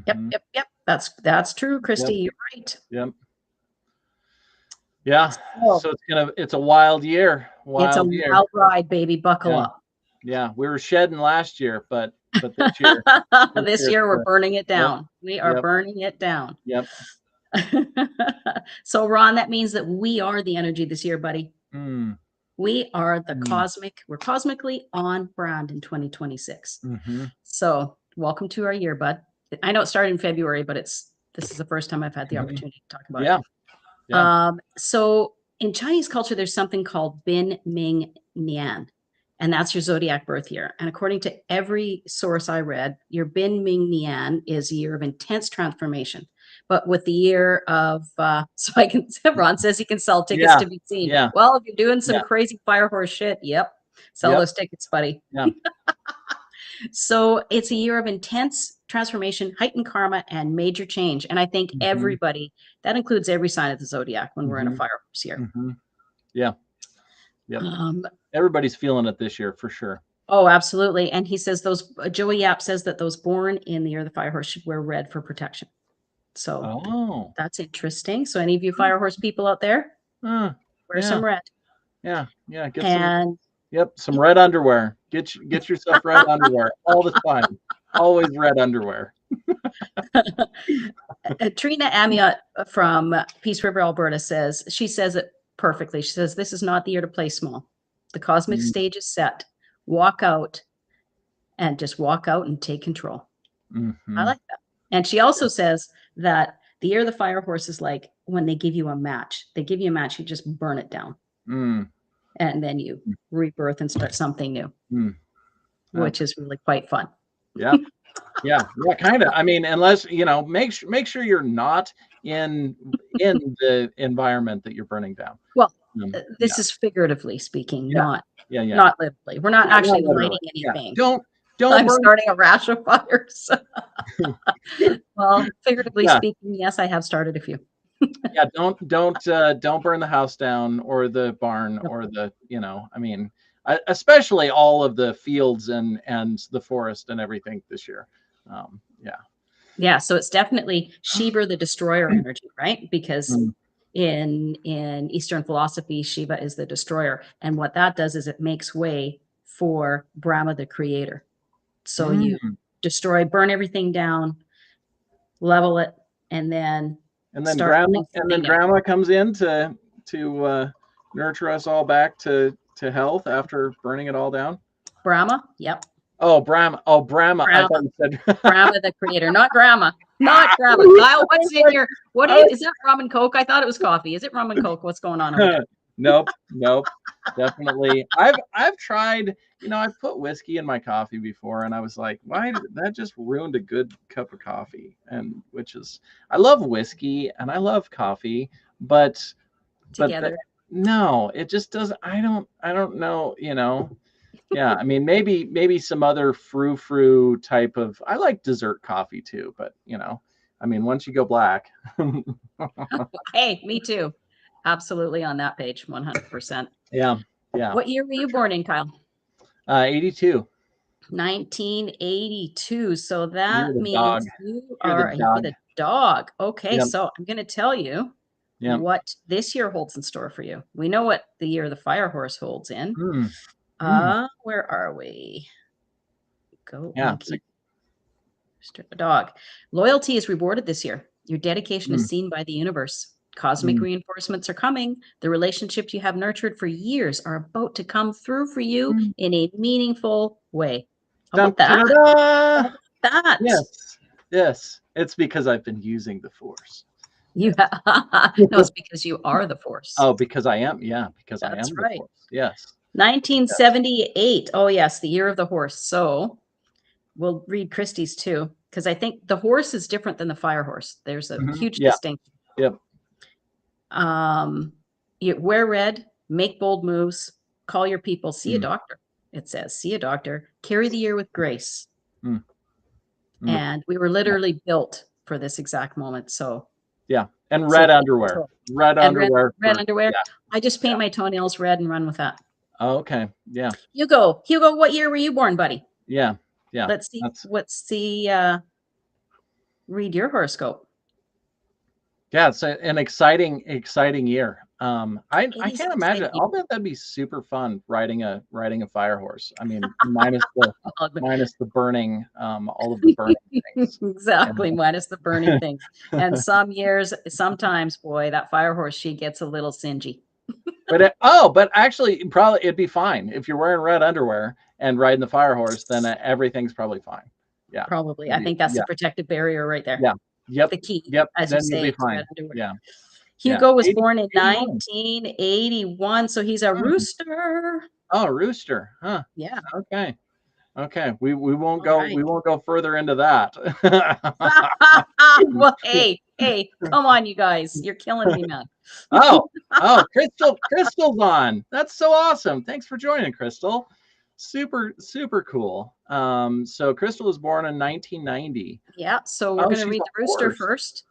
Yep. That's true, Christy. You're right. Yep. Yeah. So it's a wild year. Wild ride, baby. Buckle up. Yeah, we were shedding last year, but this year, this year we're burning it down. We are burning it down. Yep. So Ron, that means that we are the energy this year, buddy. We are the we're cosmically on brand in 2026. So welcome to our year, bud. I know it started in February, but this is the first time I've had the opportunity to talk about it. Yeah. So in Chinese culture, there's something called Bin Ming Nian, and that's your zodiac birth year. And according to every source I read, your Bin Ming Nian is a year of intense transformation. But with the year of, Ron says he can sell tickets to be seen. Yeah. Well, if you're doing some crazy fire horse shit, sell those tickets, buddy. Yeah. So it's a year of intense transformation, heightened karma, and major change. And I think everybody, that includes every sign of the zodiac when we're in a fire horse year. Yeah. Yep. Everybody's feeling it this year for sure. Oh, absolutely. And he says Joey Yap says that those born in the year of the fire horse should wear red for protection. So that's interesting. So any of you fire horse people out there, wear some red. Yeah. Get some red underwear. Get yourself red underwear all the time. Always red underwear. Trina Amiot from Peace River, Alberta says it perfectly. She says, this is not the year to play small. The cosmic stage is set. Walk out and take control. I like that. And she also says that the year of the fire horse is like when they give you a match. They give you a match, you just burn it down. And then you rebirth and start something new, which is really quite fun. Yeah. Kind of. I mean, unless, make sure you're not in the environment that you're burning down. Well, this is figuratively speaking, not literally. We're not actually lighting anything. I'm starting a rash of fires. Well, figuratively speaking, yes, I have started a few. Yeah, don't burn the house down or the barn or the, especially all of the fields and the forest and everything this year. Yeah, so it's definitely Shiva, the destroyer energy, right? Because in Eastern philosophy, Shiva is the destroyer. And what that does is it makes way for Brahma, the creator. So you burn everything down, level it, and then grandma comes in to to nurture us all back to health after burning it all down? Brahma. Yep. Oh, Brahma. Oh, Brahma. I Brahma. thought you said Brahma, the creator, not grandma. Not grandma. Kyle, what's in your, what is that rum and Coke? I thought it was coffee. Is it rum and Coke? What's going on over there? Nope, definitely. I've tried, I've put whiskey in my coffee before, and I was like, why did that just ruined a good cup of coffee? And I love whiskey and I love coffee, but Together. no, it just doesn't. I don't know, Yeah, I mean, maybe some other frou-frou type of. I like dessert coffee too, but I mean, once you go black. Hey, me too. Absolutely on that page, 100%. Yeah. What year were you born in, Kyle? 82. 1982. So that the means dog. you You're are the a year of dog. the dog. Okay, Yep. so I'm going to tell you Yep. what this year holds in store for you. We know what the year of the fire horse holds in. Where are we? Go, Yeah. monkey. A dog. Loyalty is rewarded this year. Your dedication is seen by the universe. Cosmic reinforcements are coming. The relationships you have nurtured for years are about to come through for you in a meaningful way. How about that? How about that? Yes. It's because I've been using the Force. No, it's because you are the Force. Oh, because I am. Yeah, because I am right. the Force. Yes. 1978. Oh, yes, the year of the horse. So we'll read Christie's too, because I think the horse is different than the fire horse. There's a huge distinction. Yep. You wear red, make bold moves, call your people, see a doctor. It says, see a doctor, carry the year with grace. And we were literally built for this exact moment. So yeah. And red underwear. Red underwear. Red underwear. Yeah. I just paint my toenails red and run with that. Oh, okay. Yeah. Hugo, what year were you born, buddy? Yeah. Let's see. Read your horoscope. Yeah, it's an exciting year. I can't imagine. I'll bet that'd be super fun riding a fire horse. I mean, minus the burning, all of the burning things. Exactly, minus the burning things. And sometimes, boy, that fire horse, she gets a little singy. But actually, probably it'd be fine if you're wearing red underwear and riding the fire horse. Then everything's probably fine. Yeah, probably. I think that's the protective barrier right there. Yeah. Yep. The key. Yep. As then you say, you'll be fine. Yeah. Hugo was born in 1981, so he's a rooster. Oh, rooster, huh? Yeah. Okay. We won't go. Right. We won't go further into that. Well, hey, come on, you guys, you're killing me, man. Crystal's on. That's so awesome. Thanks for joining, Crystal. Super cool. So Crystal was born in 1990. Yeah. So we're going to read the rooster first.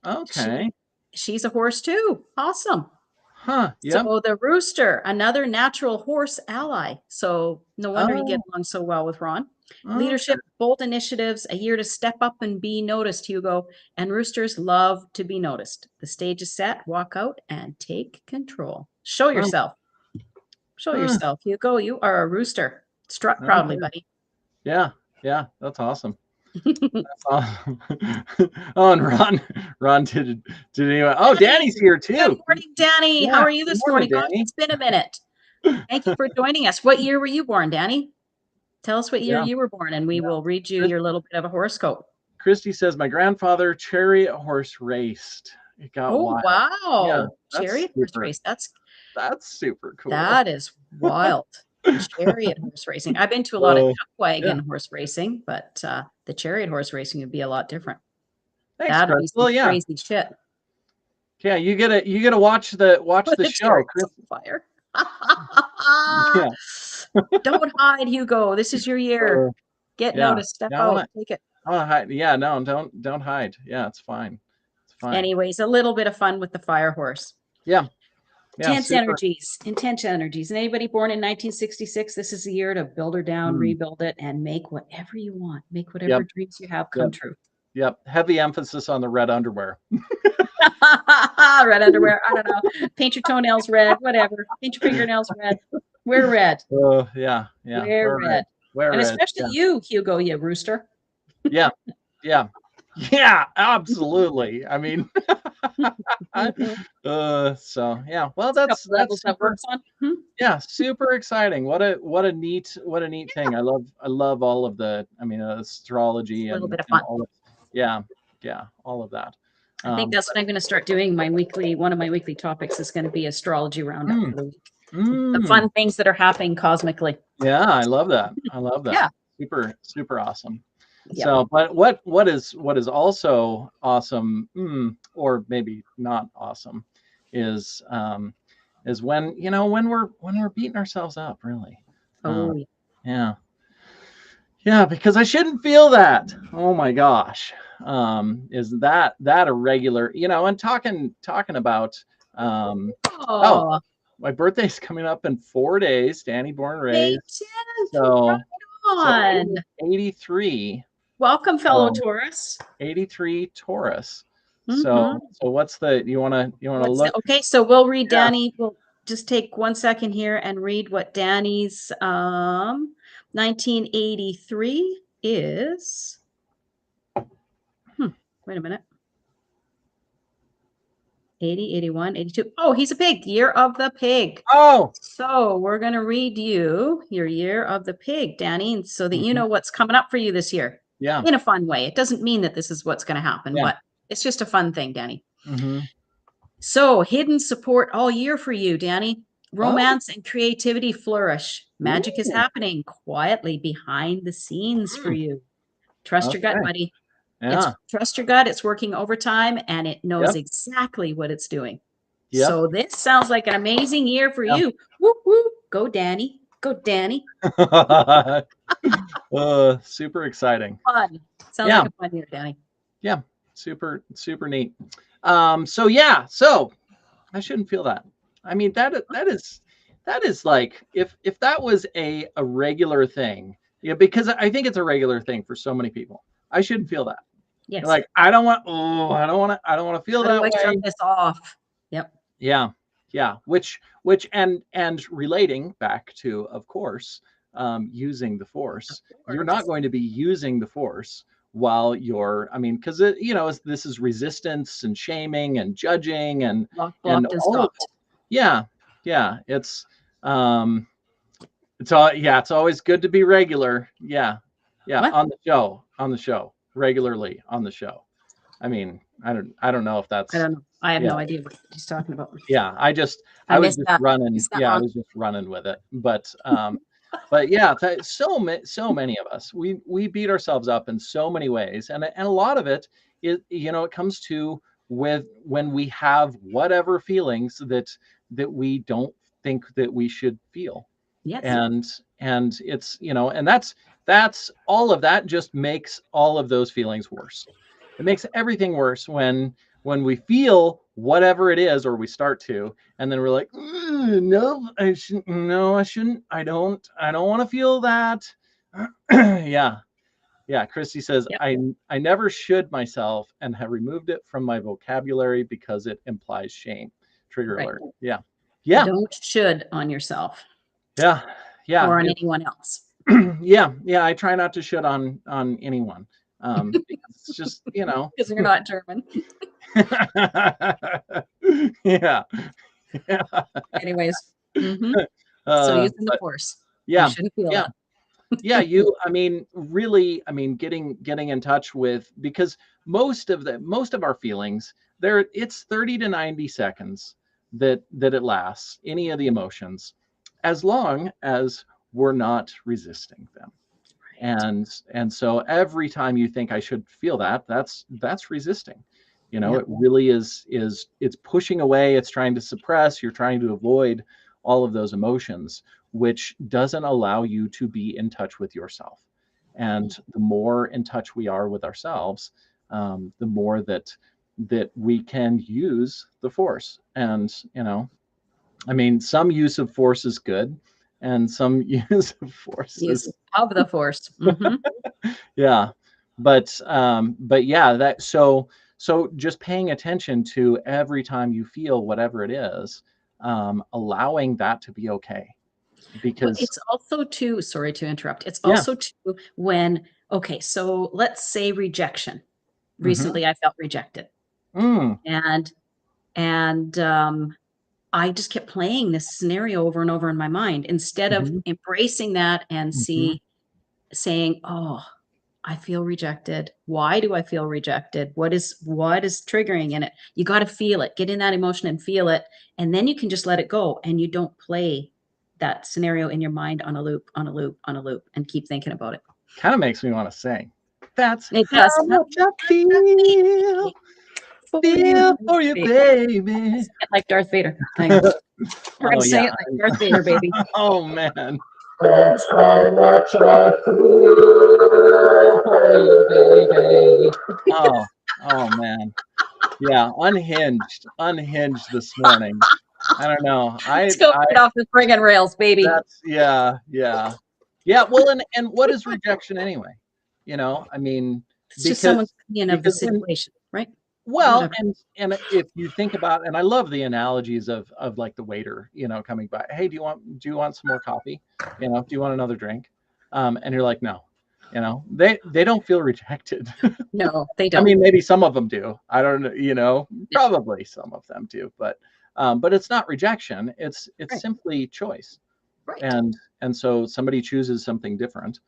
Okay. She's a horse too. Awesome. Huh. Yeah. So the rooster, another natural horse ally. So no wonder you get along so well with Ron. Leadership, bold initiatives, a year to step up and be noticed, Hugo. And roosters love to be noticed. The stage is set. Walk out and take control. Show yourself. Show yourself, Hugo. You are a rooster. Strut proudly, buddy. Yeah. That's awesome. That's awesome. Oh, and Ron did anyone? Oh, Danny's here too. Good morning, Danny. How are you this morning? Danny. It's been a minute. Thank you for joining us. What year were you born, Danny? Tell us what year you were born, and we will read you your little bit of a horoscope. Christy says, my grandfather chariot horse raced. It got wild. Wow. Yeah, chariot horse race. That's super cool. That is wild. Chariot horse racing. I've been to a lot of duck wagon horse racing, but the chariot horse racing would be a lot different. Thanks, That'd be some crazy shit. Yeah, you gotta watch the show. Fire. Don't hide, Hugo. This is your year. Get noticed. Step out. Take it. Oh, hide. Yeah, no, don't hide. Yeah, it's fine. It's fine. Anyways, a little bit of fun with the fire horse. Yeah. Intense energies. And anybody born in 1966, this is the year to build her down, rebuild it, and make whatever you want. Make whatever dreams you have come true. Yep. Heavy emphasis on the red underwear. Red underwear. I don't know. Paint your toenails red. Whatever. Paint your fingernails red. Wear red. Oh, yeah. Wear red. Wear and red. Especially you, Hugo, you rooster. Yeah. Yeah, absolutely. I mean, It's so yeah. Well, a couple levels that's that super. works on. Hmm. Yeah, super exciting. What a neat thing. I love all of the. I mean, astrology A little bit of and fun. all of. Yeah, yeah, all of that. I think that's what I'm going to start doing. One of my weekly topics is going to be astrology roundup Mm, for the week. The mm, fun things that are happening cosmically. yeah, I love that. I love Yeah. that. Super awesome. Yep. So, but what is also awesome, or maybe not awesome, is when when we're beating ourselves up, really. Uh, Oh, yeah. yeah, yeah, because I shouldn't feel that. Oh my gosh, is that a regular? And talking about, um, oh, Oh, my birthday's coming up in 4 days. Danny born and May raised. 10th. So so Right on. 83. Welcome, fellow So Taurus. 83 Taurus. So Hmm. what's the you wanna What's the, look? okay? So we'll read Yeah, Danny. We'll just take 1 second here and read what Danny's 1983 is. Wait a minute. 80, 81, 82. Oh, he's a pig. Year of the pig. oh, So we're going to read you your year of the pig, Danny, so that you mhm, know what's coming up for you this year yeah, in a fun way. It doesn't mean that this is what's going to happen, yeah, but it's just a fun thing, Danny. mhm. So, hidden support all year for you, Danny. Oh, Romance and creativity flourish. Magic is ooh, happening quietly behind the scenes for mm, you. Trust your gut, okay, buddy. yeah, Trust your gut. It's working overtime and it knows yep, exactly what it's doing. yep. So this sounds like an amazing year for you. Whoop whoop. Go Danny. Go Danny. Yeah. Super exciting. Fun. Sounds like Yeah, a fun year, Danny. yeah, super neat. So I shouldn't feel that. I mean, that is like, if that was a regular thing, yeah, because I think it's a regular thing for so many people. I shouldn't feel that. Yes. Like, I don't want to feel How do that I shut way. this off? Yep. Yeah, yeah. Which and relating back to, of course, using the Of force. You're not course. going to be using the force while you're. I mean, because this is resistance and shaming and judging Locked, and blocked, and all of. stopped. Yeah, yeah. Um it's always good to be regular. Yeah, yeah. What? On the show regularly on the show. I mean, I don't know if I that's. don't know. I have Yeah, no idea what he's talking about. yeah, I I was missed just that. running. Missed that Yeah, I one. was just running with it. But yeah, so many of us, we beat ourselves up in so many ways, and a lot of it is, it comes to with when we have whatever feelings that we don't think that we should feel. Yes. And it's, and that's all of that just makes all of those feelings worse. It makes everything worse when we feel whatever it is, or we start to, and then we're like, no, I shouldn't. No, I shouldn't. I don't want to feel that. Yeah, yeah. Christy says, Yep. I never should myself and have removed it from my vocabulary because it implies shame. Trigger Right. alert. Yeah, yeah, Don't should on yourself yeah, yeah. or on anyone else Yeah. I try not to shit on anyone, because it's just, because you're not German. yeah, yeah. Anyways. So using the But force. You yeah, shouldn't feel yeah, that. yeah. I mean, really, I mean, getting in touch with, because most of our feelings, it's 30 to 90 seconds that it lasts, any of the emotions, as long as we're not resisting them. Right. And so every time you think I should feel that, that's resisting. Yep. It really is it's pushing away, it's trying to suppress, you're trying to avoid all of those emotions, which doesn't allow you to be in touch with yourself. And the more in touch we are with ourselves, the more that we can use the force. And I mean, some use of force is good, and some use of force Use is. of the force. Yeah, but yeah, so just paying attention to every time you feel whatever it is, allowing that to be okay, Well, because. it's also too, sorry to interrupt. It's Yeah, also too when, okay, so let's say rejection. recently I felt rejected. Mm. And I just kept playing this scenario over and over in my mind instead of Mhm. embracing that and Mhm. saying, "Oh, I feel rejected. Why do I feel rejected? What is triggering in it?" You got to feel it. Get in that emotion and feel it, and then you can just let it go and you don't play that scenario in your mind on a loop, on a loop, on a loop and keep thinking about it. Kind of makes me want to sing. That's It how does. much I feel, For you, feel for you, baby. baby. Sing it like Darth Vader. Hang on. We're Oh gonna sing yeah. it like Darth Vader, baby. Oh man. That's how much I feel for you, baby. Oh man. Yeah, unhinged this morning. I don't know. Let's go I right off the friggin' rails, baby. That's yeah. Well, and what is rejection anyway? I mean, It's just someone's because opinion of the because when situation, right? well, Whatever. and if you think about, and I love the analogies of like the waiter, coming by. Hey, do you want some more coffee? Do you want another drink? And you're like, no. They don't feel rejected. No, they I don't. mean, maybe some of them do. I don't know, Yeah. probably some of them do, but it's not rejection. It's Right. simply choice. Right. And so somebody chooses something different,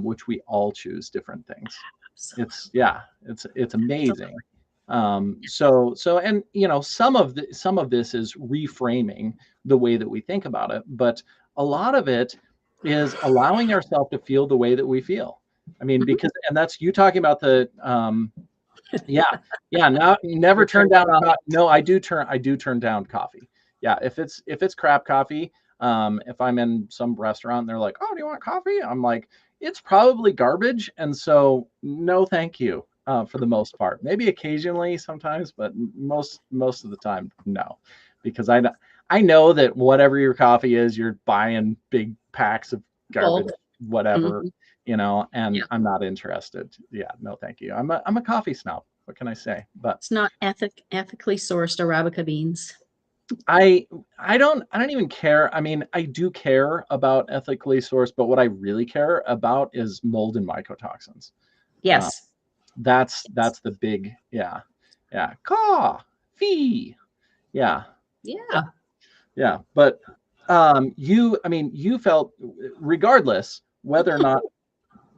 which we all choose different things. Absolutely. It's amazing. Absolutely. So and some of this is reframing the way that we think about it, but a lot of it is allowing ourselves to feel the way that we feel. I mean, Mhm. because and that's you talking about the yeah, yeah. Now, never Never turn turn down. it off. No, I do turn down coffee. Yeah, if it's crap coffee, if I'm in some restaurant and they're like, "Oh, do you want coffee?" I'm like, "It's probably garbage," and so no, thank you. For the most part, maybe occasionally, sometimes, but most of the time, no, because I know that whatever your coffee is, you're buying big packs of garbage, Bulk. whatever, Mhm. and Yeah. I'm not interested. Yeah, no, thank you. I'm a coffee snob. What can I say? But It's not ethically sourced Arabica beans. I I don't even care. I mean, I do care about ethically sourced, but what I really care about is mold and mycotoxins. Uh, Yes. Yes. that's the big, yeah. Coffee. Yeah. Yeah. Yeah. But I mean, you felt, regardless whether or not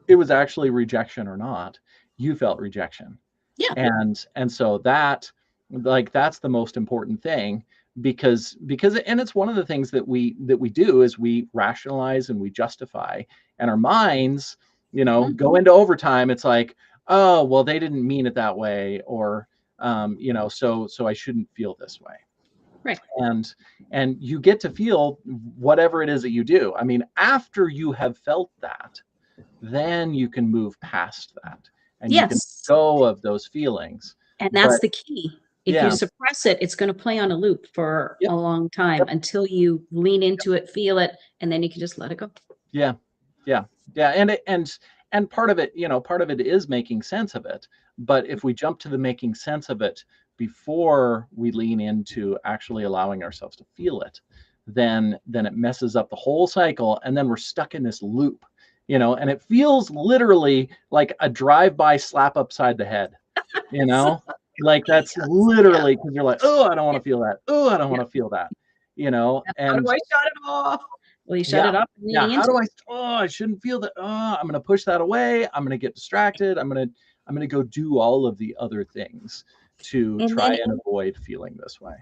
it was actually rejection or not, you felt rejection. Yeah. And so that's the most important thing, because and it's one of the things that we do is we rationalize and we justify, and our minds go Mhm. into overtime. It's like, oh well, they didn't mean it that way, or so I shouldn't feel this way. Right. And you get to feel whatever it is that you do. I mean, after you have felt that, then you can move past that and you can Yes. go of those feelings. And that's But the key. If you yeah, suppress it, it's gonna play on a loop for yep, a long time yep, until you lean into it, feel it, and then you can just let it go. yeah, yeah, yeah. And part of it is making sense of it. But if we jump to the making sense of it before we lean into actually allowing ourselves to feel it, then it messes up the whole cycle, and then we're stuck in this loop. And it feels literally like a drive-by slap upside the head. You know, like Exactly, that's yes. Yeah. literally because you're like, oh, I don't want Yeah. to feel that. Oh, I don't Yeah. want to feel that. And how do And I shut it off? Well, you shut yeah, it off yeah. leaning How into do it. I shouldn't feel that. Oh, I'm going to push that away. I'm going to get distracted. I'm going to go do all of the other things to And then try and avoid feeling this way.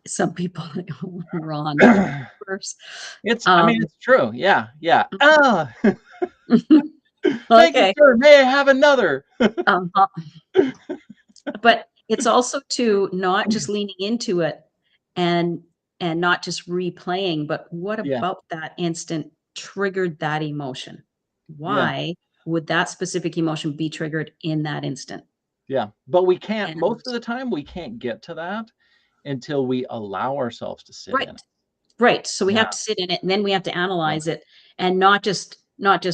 some people Ron first. I mean, Um, it's true. Yeah, yeah. Ah, thank you, okay. sir. May I have another? Uh-huh. But it's also to not just leaning into it and not just replaying, but what Yeah, about that instant triggered that emotion? yeah. Why would that specific emotion be triggered in that instant? Yeah, but we can't, And most of the time, we can't get to that until we allow ourselves to sit right, in it. right. So we Yeah, have to sit in it and then we have to yeah. analyze it and not just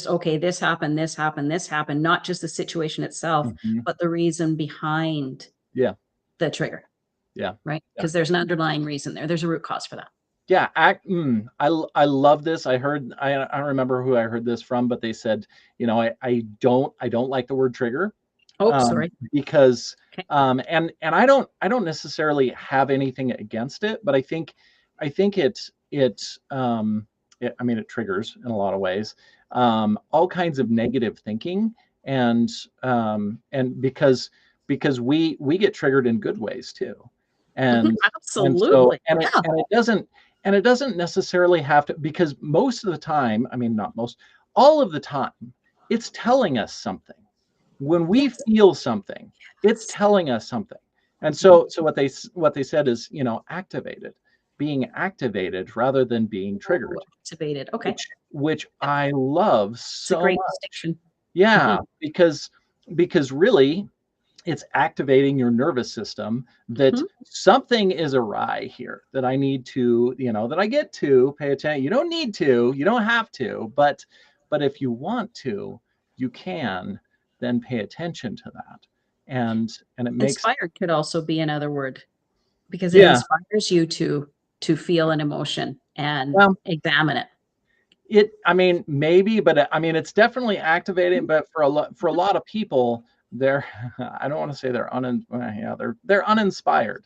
okay, this happened, this happened, this happened, not just the situation itself, Mhm. but the reason behind Yeah, the trigger, yeah, right? yeah. Because there's an underlying reason there. There's a root cause for that. Yeah, I love this. I don't remember who I heard this from, but they said, I don't like the word trigger. Oh, sorry. because Okay. and I don't necessarily have anything against it, but I think I mean, it triggers in a lot of ways all kinds of negative thinking, and because we get triggered in good ways too, Mhm, and so absolutely. Yeah. and it doesn't necessarily have to, because most of the time, I mean, not most, all of the time, it's telling us something. When we Yes. feel something, it's Yes. telling us something. And Mhm. so what they said is, activated, being activated rather than being Oh, triggered, activated. Okay. which Yep. I love It's a so great much. distinction. Yeah, Mhm. because really it's activating your nervous system that Mhm. something is awry here, that I need to, that I get to pay attention. You don't need to, you don't have to, but if you want to, you can then pay attention to that. And it makes, Inspired could also be another word because it yeah, inspires you to feel an emotion and well, examine it. I mean, maybe, but I mean, it's definitely activating. Mhm. But for a Mhm. lot of people, they're I don't want to say yeah, they're uninspired.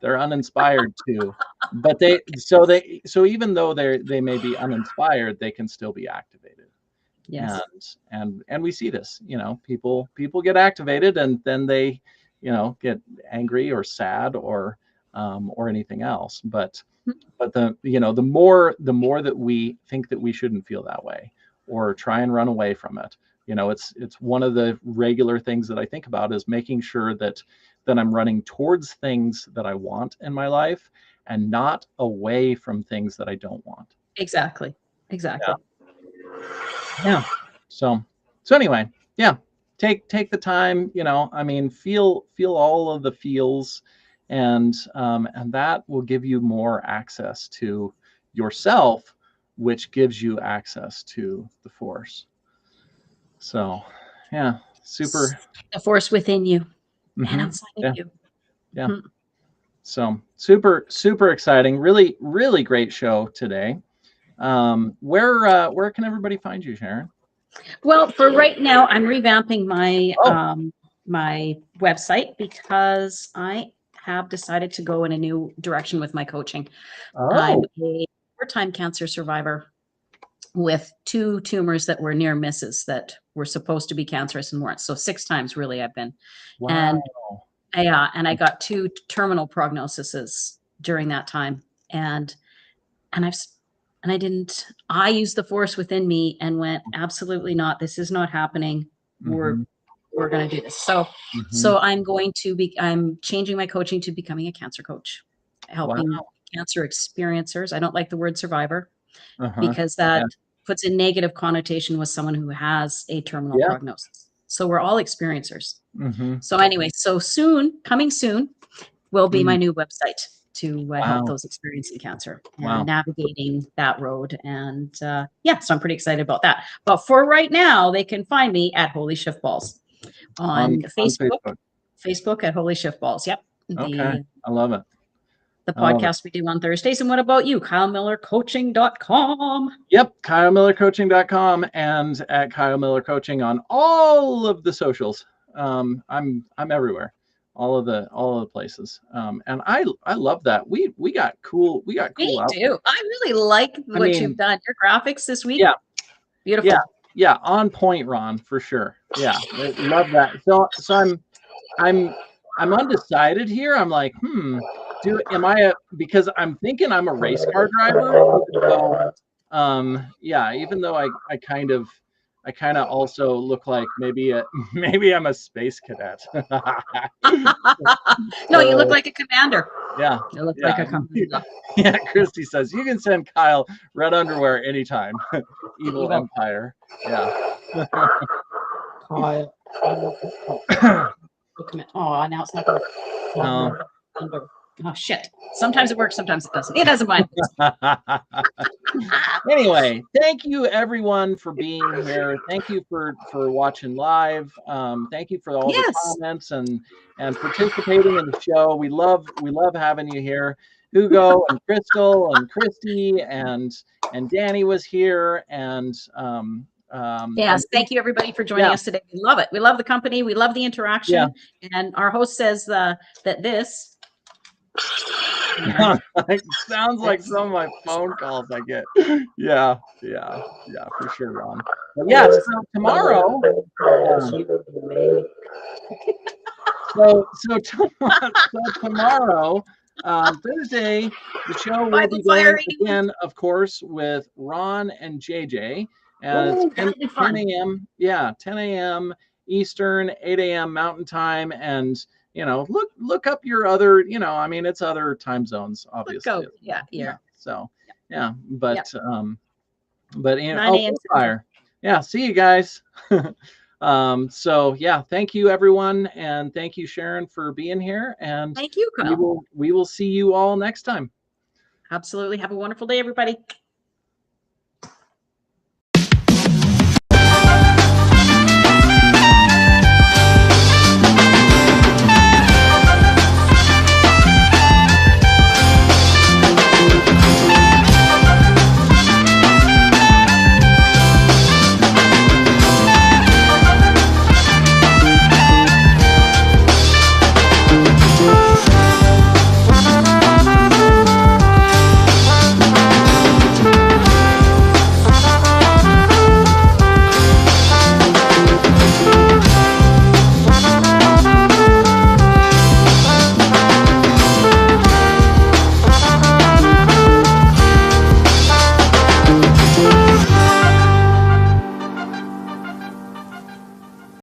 They're uninspired too. But so even though they may be uninspired, they can still be activated. Yes. And we see this, people get activated, and then they, get angry or sad or anything else. Mhm. But the more that we think that we shouldn't feel that way or try and run away from it, it's one of the regular things that I think about, is making sure that I'm running towards things that I want in my life and not away from things that I don't want. Exactly. Yeah. Exactly. Yeah. So anyway, yeah, take the time, I mean, feel all of the feels, and that will give you more access to yourself, which gives you access to the force. So yeah, super. The force within you and Hmm. outside of Yeah, you. yeah. Mhm. So super exciting. Really great show today. Where can everybody find you, Sharon? Well, for right now, I'm revamping Oh, my website because I have decided to go in a new direction with my coaching. I'm oh, a four-time cancer survivor with two tumors that were near misses that were supposed to be cancerous and weren't. So six times really I've been. wow. And I got two terminal prognoses during that time. And I've s- and I didn't I used the force within me and went, absolutely not. This is not happening. We're Hmm. we're going to do this. So Hmm. so I'm changing my coaching to becoming a cancer coach, Wow. helping cancer experiencers. I don't like the word survivor Uh-huh. because that Yeah. puts a negative connotation with someone who has a terminal Yeah. prognosis. So we're all experiencers. Hmm. So anyway, so coming soon will be my Mm. new website to help Wow. those experiencing cancer and Wow. navigating that road. And yeah, so I'm pretty excited about that. But for right now, they can find me at Holy Shift Balls on On Facebook. Facebook. Facebook at Holy Shift Balls. Yep. Okay. The I love it. the I love it. podcast we do on Thursdays. And what about you? KyleMillerCoaching.com. Yep. KyleMillerCoaching.com and at Kyle Miller Coaching on all of the socials. I'm everywhere. All of the places. And I love that. We got Me cool outfits. too. I really like I what you've mean, done. Your graphics this week, yeah, yeah, beautiful. yeah, on point, Ron, for sure. Yeah. Love that. So I'm I'm undecided here. I'm like, do am I a because I'm thinking I'm a race car driver, even though yeah, even though I kind of also look like maybe I'm a space cadet. No, you look So like a commander. yeah, You look like yeah. a commander. Yeah, Christy says you can send Kyle red underwear anytime. Evil Evil. Empire. Yeah. Kyle. Oh, now it's not going Um, to. Oh, shit. Sometimes it works, sometimes it doesn't. It doesn't mind. Anyway, thank you everyone for being here. Thank you for watching live. Thank you for all the Yes. comments and participating in the show. We love having you here. Hugo and Crystal and Christy and Danny was here, and Yes, thank you everybody for joining us today. We love it. We love the company. We love the interaction. And our host says that this sounds like some of my phone calls I get. Yeah, for sure, Ron. But yeah, so tomorrow. So tomorrow, Thursday, the show will be going again, of course, with Ron and JJ. And it's 10 a.m. Yeah, 10 a.m. Eastern, 8 a.m. Mountain Time. And, you know, look up your other, you know, I mean, it's other time zones, obviously. Yeah. So, yeah. But, you know, 9 a.m. fire. Yeah. See you guys. So yeah, thank you everyone, and thank you Sharon for being here, and thank you, Kyle. We will see you all next time. Absolutely. Have a wonderful day, everybody.